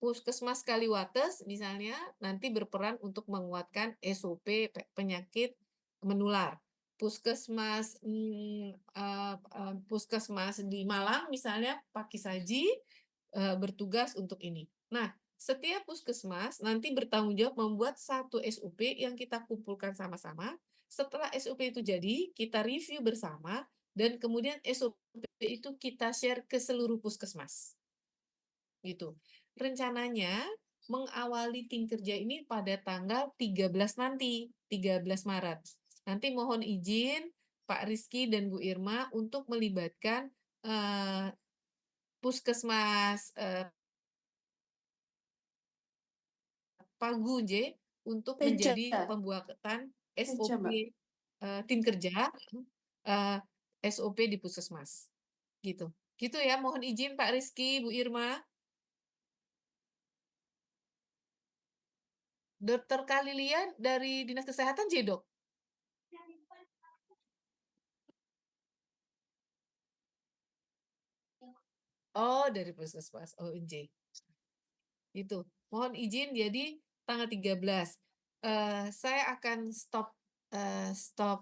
Puskesmas Kaliwates misalnya nanti berperan untuk menguatkan SOP penyakit menular. Puskesmas Puskesmas di Malang misalnya Pak Kisaji bertugas untuk ini. Nah, setiap puskesmas nanti bertanggung jawab membuat satu SOP yang kita kumpulkan sama-sama. Setelah SOP itu jadi, kita review bersama dan kemudian SOP itu kita share ke seluruh puskesmas. Gitu. Rencananya mengawali tim kerja ini pada tanggal 13 nanti, 13 Maret. Nanti mohon izin Pak Rizky dan Bu Irma untuk melibatkan puskesmas Pagu J untuk Teja, menjadi pembuatan Teja, SOP Mbak. tim kerja SOP di puskesmas. Gitu. Gitu ya, mohon izin Pak Rizky, Bu Irma. Dokter Kalilia dari Dinas Kesehatan, Dok? Oh, dari puskesmas. Oh, J. Itu. Mohon izin jadi tanggal 13. Saya akan stop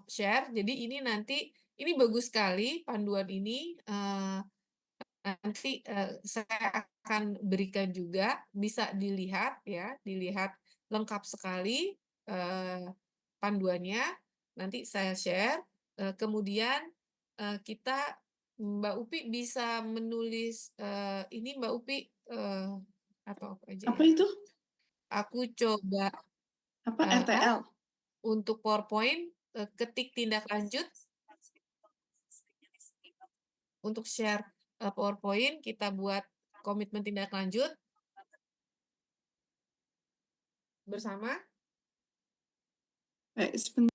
share. Jadi ini nanti ini bagus sekali panduan ini. Nanti saya akan berikan juga bisa dilihat ya, dilihat lengkap sekali panduannya. Nanti saya share. Kemudian kita Mbak Upi bisa menulis ini Mbak Upi atau apa aja Apa ya? itu? Aku coba Apa RTL? untuk PowerPoint ketik tindak lanjut untuk share PowerPoint kita buat komitmen tindak lanjut bersama. Sebentar.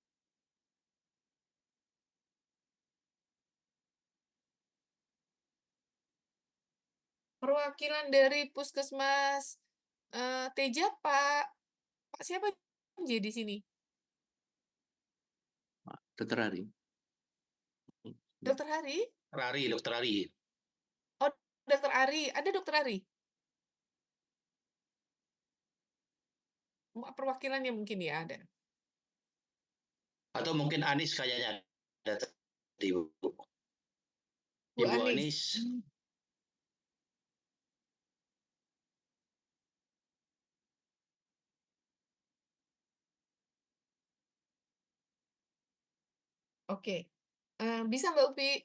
Perwakilan dari Puskesmas Teja Pak siapa yang di sini? Dokter Ari. Dokter Hari? Dokter Ari. Oh, Dokter Ari. Ada Dokter Ari? Perwakilannya mungkin ya ada. Atau mungkin Anis kayaknya ada tadi, Bu. Bu Ibu Anis. Anis. Oke. Bisa Mbak Upi?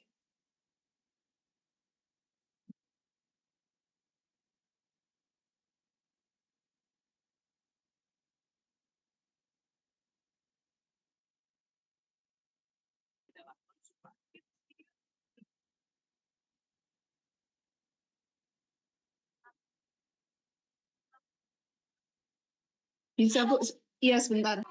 Bisa, Bu. Iya, sebentar.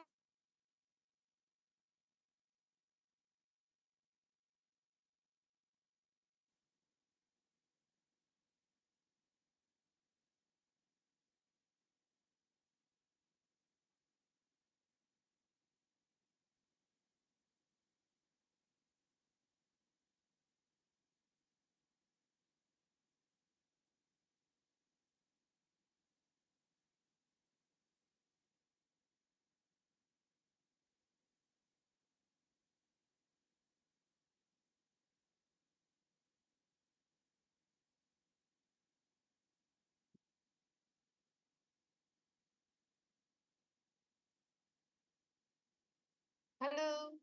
Halo.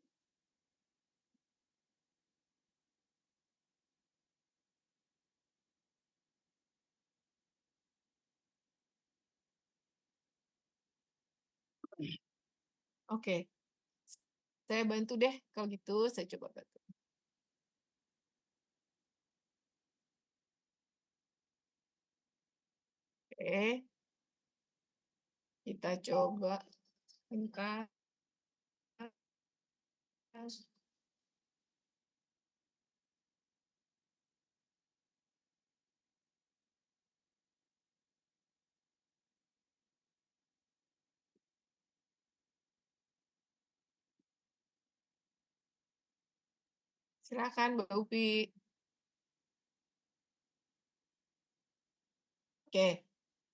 Oke. Saya bantu deh kalau gitu, saya coba bantu. Oke, kita coba bentar. Silakan Mbak Upi. Oke,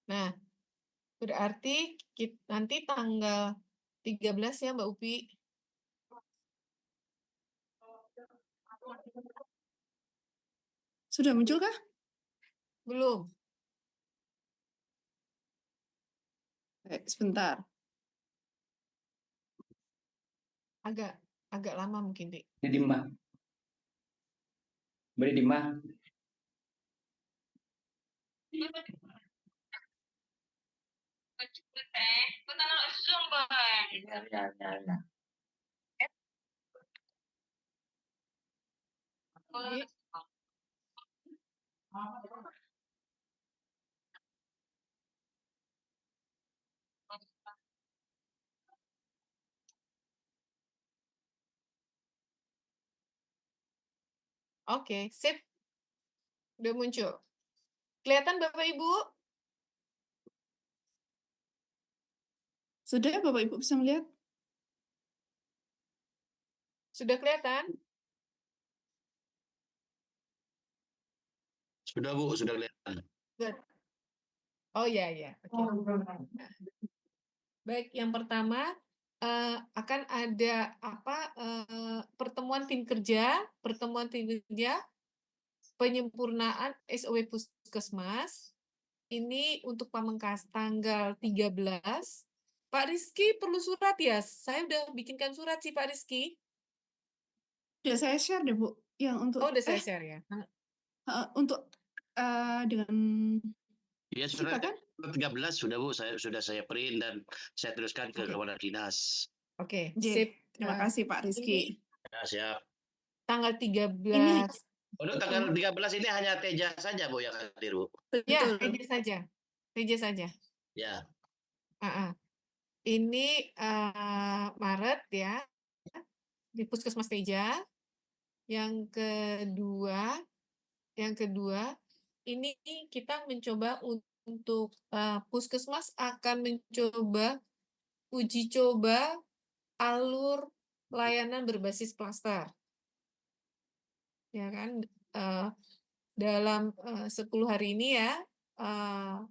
nah berarti nanti tanggal 13 ya Mbak Upi. Sudah muncul kah? Belum. Sebentar. Agak lama mungkin, Dik. Jadi mah. Beri di mah. Dik. Oke, sip. Udah muncul. Kelihatan Bapak Ibu? Sudah Bapak Ibu bisa melihat? Sudah kelihatan? Sudah Bu, sudah kelihatan. Good. Oh ya ya, oke. Nah, baik, yang pertama akan ada pertemuan tim kerja, penyempurnaan SOW Puskesmas. Ini untuk Pamengkas tanggal 13. Pak Rizky perlu surat ya? Saya udah bikinkan surat sih Pak Rizky. Udah saya share deh Bu. Yang untuk Oh, udah saya share ya. untuk dengan Ya kita sudah kan? 13 sudah Bu, sudah saya print dan saya teruskan ke Oke. kawan dinas. Oke, J. sip. Terima kasih Pak Rizky. Ya, siap. Tanggal 13. Ini Untuk tanggal 13 ini hanya Teja saja Bu yang hadir Bu. Ya, betul. Teja saja. Teja saja. Ya. Ini Maret ya, di Puskesmas Teja. Yang kedua, ini kita mencoba untuk Puskesmas akan mencoba uji coba alur layanan berbasis klaster. Ya kan, dalam 10 hari ini ya,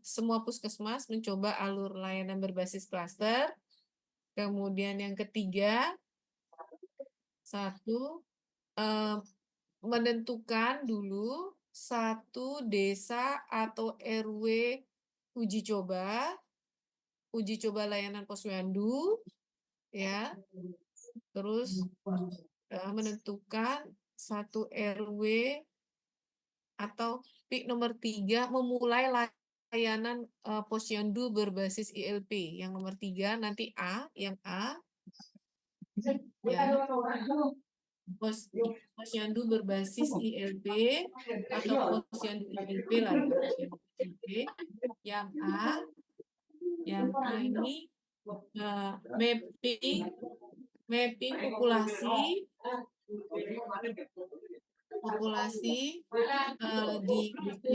semua puskesmas mencoba alur layanan berbasis klaster. Kemudian yang ketiga, menentukan dulu satu desa atau RW uji coba layanan posyandu, ya. Terus menentukan satu RW atau PIK nomor 3 memulai layanan posyandu berbasis ILP. Yang nomor 3 nanti yang A. Ya. Posyandu berbasis ILP atau posyandu ILP lah ya, posyandu ILP. Yang A ini mapping populasi di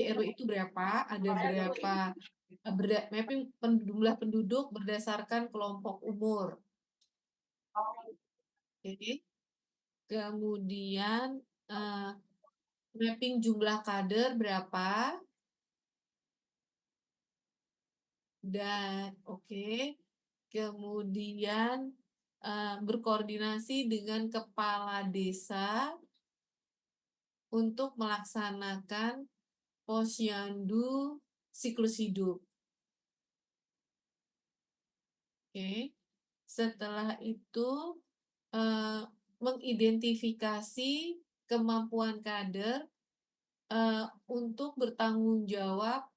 RW itu berapa, ada berapa mapping jumlah penduduk berdasarkan kelompok umur. Oke. Kemudian mapping jumlah kader berapa, dan kemudian berkoordinasi dengan kepala desa untuk melaksanakan posyandu siklus hidup. Oke. Setelah itu mengidentifikasi kemampuan kader untuk bertanggung jawab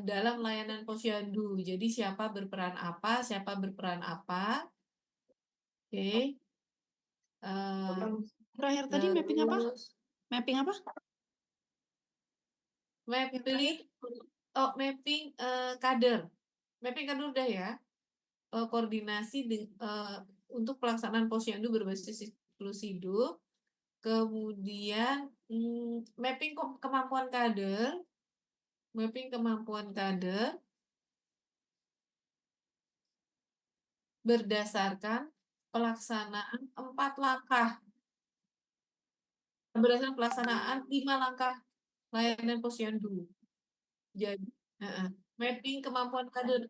dalam layanan posyandu. Jadi siapa berperan apa. Oke. Terakhir tadi mapping apa? Mapping apa? Oh, mapping kader. Mapping kader udah ya. Koordinasi untuk pelaksanaan posyandu berbasis inklusi hidup. Kemudian mapping kemampuan kader, berdasarkan pelaksanaan 4 langkah, berdasarkan pelaksanaan 5 langkah layanan posyandu. Jadi, mapping kemampuan kader.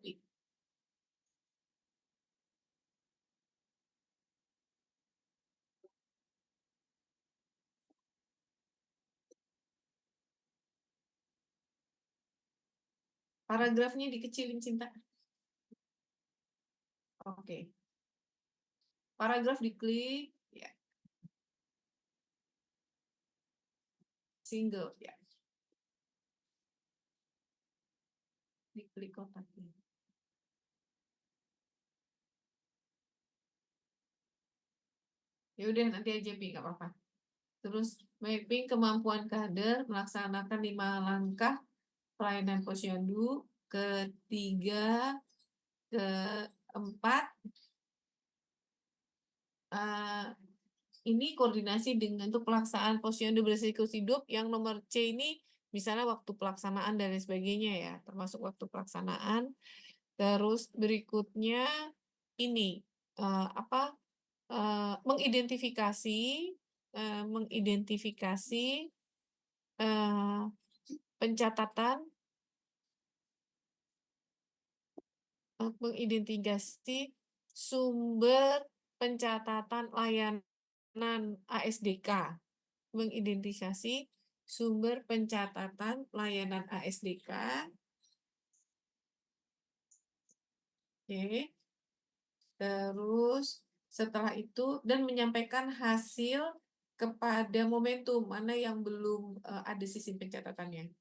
Paragrafnya dikecilin, Cinta. Oke. Paragraf diklik, ya. Single, ya. Diklik kotaknya. Ya udah nanti aja Pi, nggak apa-apa. Terus mapping kemampuan kader melaksanakan 5 langkah pelayanan posyandu. Ketiga, keempat, ini koordinasi dengan untuk pelaksanaan posyandu berisiko hidup. Yang nomor C ini misalnya waktu pelaksanaan dan lain sebagainya ya, termasuk waktu pelaksanaan. Terus berikutnya ini mengidentifikasi sumber pencatatan layanan ASDK, mengidentifikasi sumber pencatatan layanan ASDK. Oke. Terus setelah itu dan menyampaikan hasil kepada momentum mana yang belum ada sistem pencatatannya.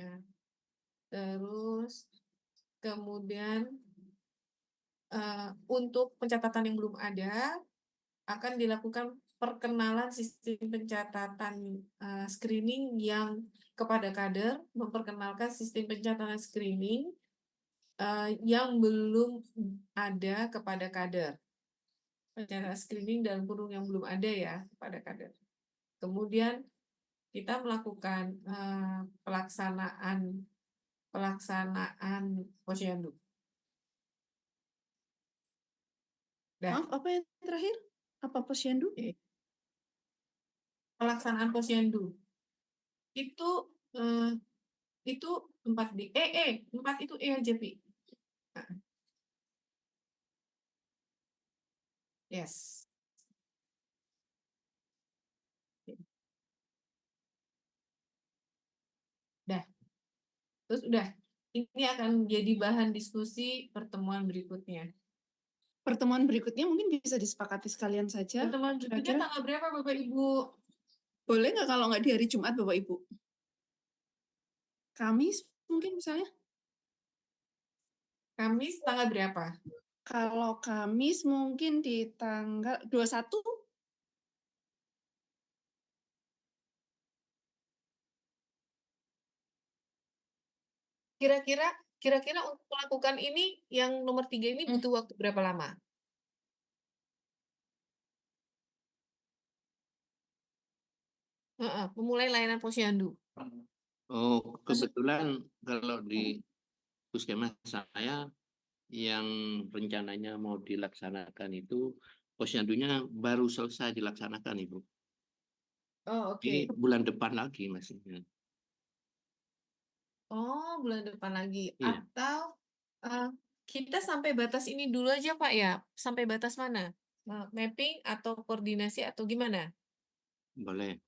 Ya. Terus kemudian untuk pencatatan yang belum ada akan dilakukan perkenalan sistem pencatatan screening yang kepada kader, memperkenalkan sistem pencatatan screening yang belum ada kepada kader. Pencatatan screening dalam kurung yang belum ada ya kepada kader. Kemudian kita melakukan pelaksanaan posyandu. Maaf, apa yang terakhir? Apa posyandu? Pelaksanaan posyandu. Itu 4D. 4 itu aja, Pi. Yes. Dah. Terus udah. Ini akan jadi bahan diskusi pertemuan berikutnya. Pertemuan berikutnya mungkin bisa disepakati sekalian saja. Pertemuan berikutnya tanggal berapa, Bapak Ibu? Boleh nggak kalau nggak di hari Jumat, Bapak Ibu? Kamis mungkin misalnya? Kamis tanggal berapa? Kalau Kamis mungkin di tanggal 21. Kira-kira untuk melakukan ini yang nomor 3 ini butuh waktu berapa lama? Memulai layanan posyandu. Oh, kebetulan kalau di puskesmas saya yang rencananya mau dilaksanakan itu posyandunya baru selesai dilaksanakan, Ibu. Oh, oke. Ini bulan depan lagi masih. Oh, bulan depan lagi. Iya. Atau kita sampai batas ini dulu aja, Pak ya. Sampai batas mana? Mapping atau koordinasi atau gimana? Boleh.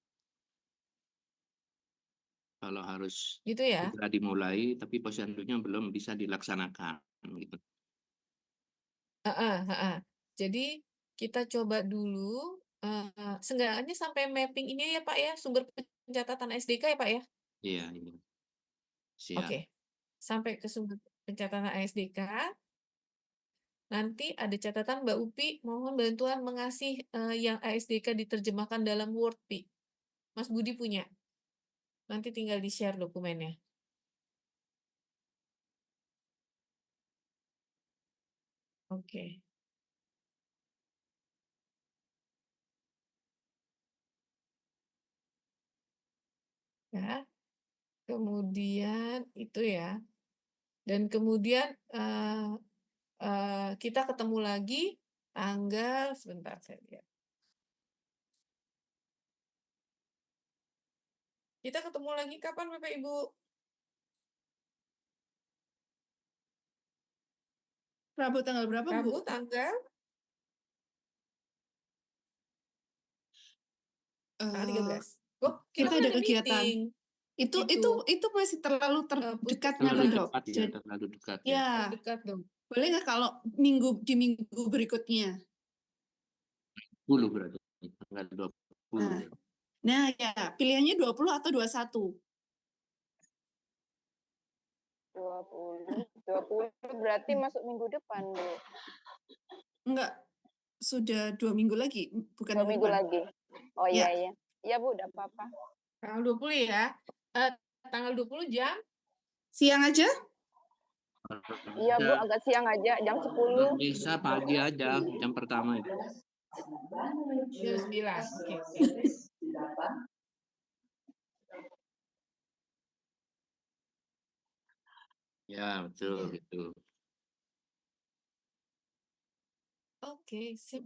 Kalau harus Gitu ya. segera dimulai, tapi posyandunya belum bisa dilaksanakan. Gitu. Jadi kita coba dulu, seenggaknya sampai mapping ini ya Pak ya, sumber pencatatan SDK ya Pak ya? Iya, iya. Siap. Oke, sampai ke sumber pencatatan ASDK. Nanti ada catatan Mbak Upi, mohon bantuan mengasih yang ASDK diterjemahkan dalam Word, Pi. Mas Budi punya? Nanti tinggal di-share dokumennya. Oke. Ya. Kemudian itu ya. Dan kemudian kita ketemu lagi tanggal sebentar saya lihat. Kita ketemu lagi kapan Bapak Ibu? Rabu tanggal berapa, Bu? Rabu tanggal tanggal 13. Oh, kita Kita kan ada ada kegiatan. meeting. Itu masih terlalu dekat Puskesmas. Terlalu Dok. cepat ya, Jadi, terlalu dekat ya. ya, Dekat dong. boleh nggak kalau di minggu berikutnya? 10 berarti. Tanggal 20. Nah, nah ya, pilihannya 20 atau 21? 20 berarti masuk minggu depan, Bu. Enggak, sudah 2 minggu lagi, bukan 2 minggu depan. lagi. Oh Ya. iya. Iya, Bu, udah apa-apa. Tanggal 20 ya. Tanggal 20 jam Siang aja? Iya, Bu, agak siang aja, jam 10. Bisa pagi aja, jam pertama itu. jam 9. Oke. Ya, betul gitu. Oke, sip.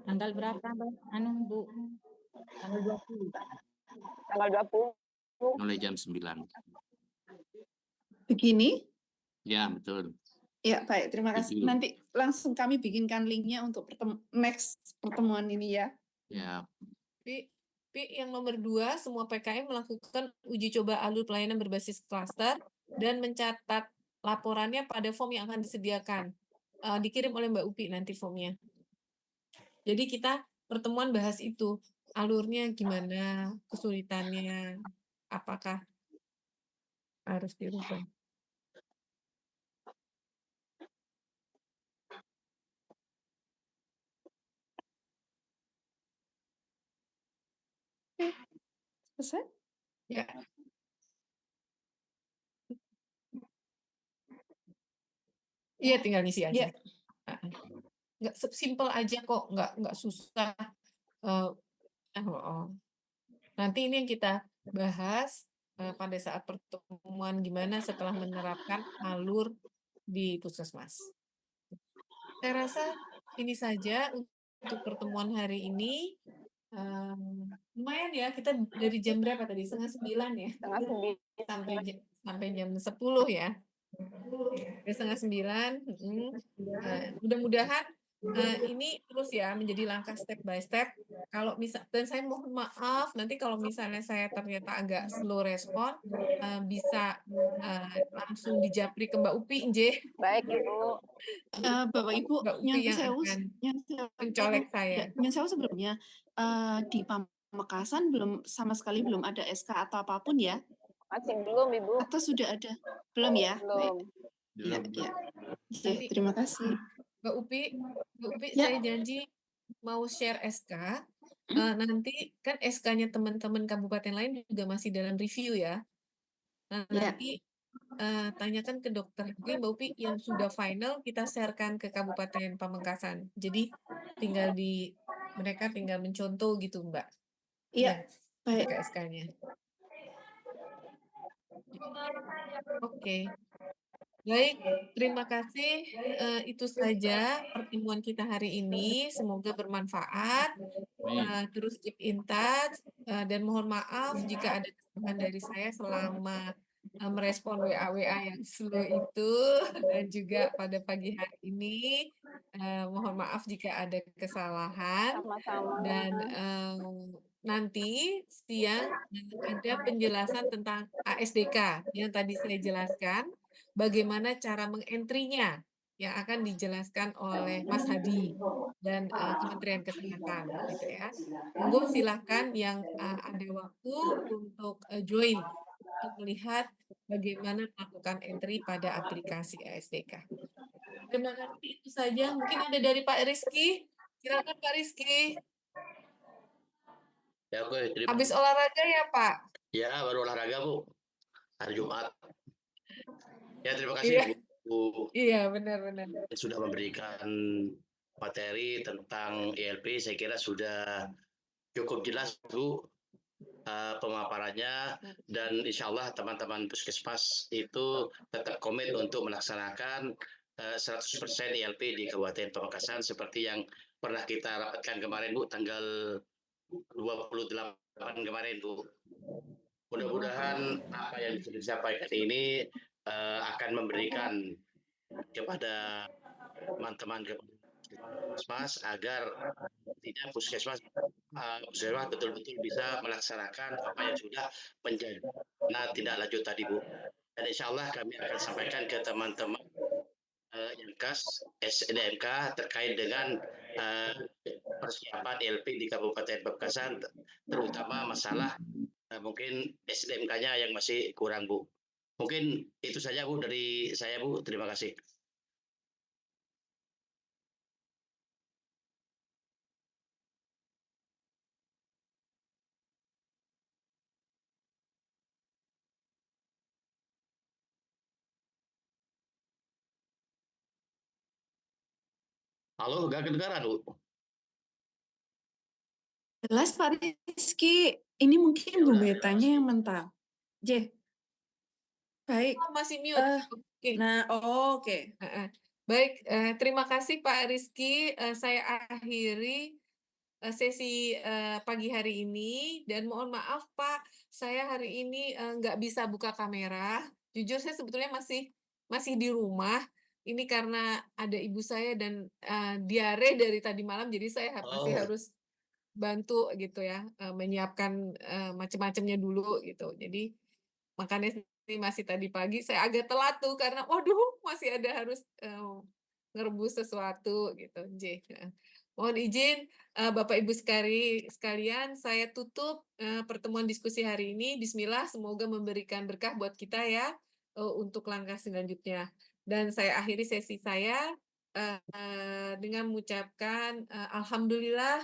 Tanggal berapa, Bu? Bu? Tanggal 20. Tanggal 20. Mulai jam 9. Begini? Ya, betul. Ya, baik. Terima kasih. Setuju. Nanti langsung kami bikinkan linknya untuk next pertemuan ini ya. Ya, Pi, yang nomor 2, semua PKM melakukan uji coba alur pelayanan berbasis klaster dan mencatat laporannya pada form yang akan disediakan. Dikirim oleh Mbak Upi nanti formnya. Jadi kita pertemuan bahas itu. Alurnya gimana, kesulitannya, apakah harus dirubah. Selesai? Ya. Iya, tinggal isi aja. Ya. Nggak simple aja kok, nggak susah. Nanti ini yang kita bahas pada saat pertemuan gimana setelah menerapkan alur di puskesmas. Saya rasa ini saja untuk pertemuan hari ini. Lumayan ya, kita dari jam berapa tadi? 8:30 ya? Setengah 9. Sampai jam 10 ya? Setengah 9. Mudah-mudahan ini terus ya menjadi langkah step by step. Dan saya mohon maaf nanti kalau misalnya saya ternyata agak slow respon, bisa langsung dijapri ke Mbak Upi, Nje. Baik, Ibu. Bapak Ibu, Mbak Upi nyun yang sewu akan mencolek saya. sebelumnya di Pamekasan sama sekali belum ada SK atau apapun ya? Masih belum, Ibu. Atau sudah ada? Belum ya? Belum. Iya, iya. Nanti, Terima kasih. Mbak Upi, Ya. saya janji mau share SK. Nanti kan SK-nya teman-teman kabupaten lain juga masih dalam review ya. Nah, nanti tanyakan ke dokter lagi Mbak Upi yang sudah final kita sharekan ke Kabupaten Pamekasan. Jadi mereka tinggal mencontoh gitu Mbak. Iya, baik. SK-nya. Oke. Baik, terima kasih. Itu saja pertemuan kita hari ini. Semoga bermanfaat. Terus keep in touch. Dan mohon maaf jika ada kesalahan dari saya selama merespon WA yang slow itu. Dan juga pada pagi hari ini. Mohon maaf jika ada kesalahan. Sama-sama. Dan nanti siang ada penjelasan tentang ASDK yang tadi saya jelaskan. Bagaimana cara mengentrinya yang akan dijelaskan oleh Mas Hadi dan Kementerian Kesehatan gitu ya. Monggo silahkan yang ada waktu untuk join untuk melihat bagaimana melakukan entry pada aplikasi ASDK. Terima kasih, itu saja. Mungkin ada dari Pak Rizky. Silakan Pak Rizky. Ya, oke, terima Habis olahraga ya, Pak? Ya, baru olahraga, Bu. Hari Jumat. Ya, terima kasih, Iya, Bu, iya benar-benar. sudah memberikan materi tentang ILP. Saya kira sudah cukup jelas, Bu, pemaparannya, dan insya Allah teman-teman Puskesmas itu tetap komit untuk melaksanakan 100% ILP di Kabupaten Pamekasan seperti yang pernah kita rapatkan kemarin, Bu, tanggal 28 kemarin, Bu. Mudah-mudahan apa yang sudah disampaikan ini akan memberikan kepada teman-teman Puskesmas agar tidak Puskesmas betul-betul bisa melaksanakan apa yang sudah menjadi tidak lanjut tadi, Bu. Dan insya Allah kami akan sampaikan ke teman-teman Yankas SDMK terkait dengan persiapan LP di Kabupaten Pamekasan, terutama masalah mungkin SDMK-nya yang masih kurang, Bu. Mungkin itu saja, Bu, dari saya, Bu. Terima kasih. Halo, gak kedengaran, Bu? Jelas Pak Rizky, ini mungkin Ya Bu udah. Betanya yang mental. J, baik. Oh, masih mute. Oke. Nah, oke. Baik, terima kasih Pak Rizky. Saya akhiri sesi pagi hari ini dan mohon maaf Pak, saya hari ini nggak bisa buka kamera. Jujur saya sebetulnya masih di rumah. Ini karena ada ibu saya dan diare dari tadi malam, jadi saya masih harus bantu gitu ya, menyiapkan macam-macamnya dulu gitu. Jadi makanya ini masih tadi pagi saya agak telat tuh karena waduh masih ada harus ngerebus sesuatu gitu, J. Mohon izin Bapak Ibu sekalian, saya tutup pertemuan diskusi hari ini. Bismillah, semoga memberikan berkah buat kita ya untuk langkah selanjutnya. Dan saya akhiri sesi saya dengan mengucapkan alhamdulillah.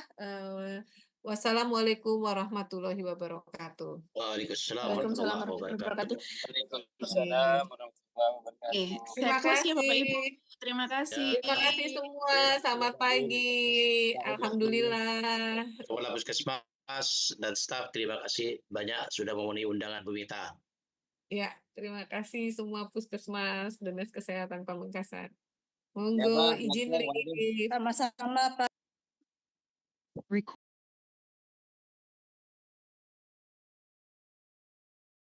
Wassalamualaikum warahmatullahi wabarakatuh. Waalaikumsalam Waalaikumsalam warahmatullahi warahmatullahi wabarakatuh. wabarakatuh. Oke, Terima sehat terus ya Bapak Ibu. kasih. Terima kasih. Terima kasih semua. Selamat pagi. Alhamdulillah. Kepala Puskesmas dan staf, terima kasih banyak sudah memenuhi undangan Bu Mita. Ya, terima kasih semua Puskesmas Dinas Kesehatan Pamekasan. Monggo izin live. Sama-sama Pak.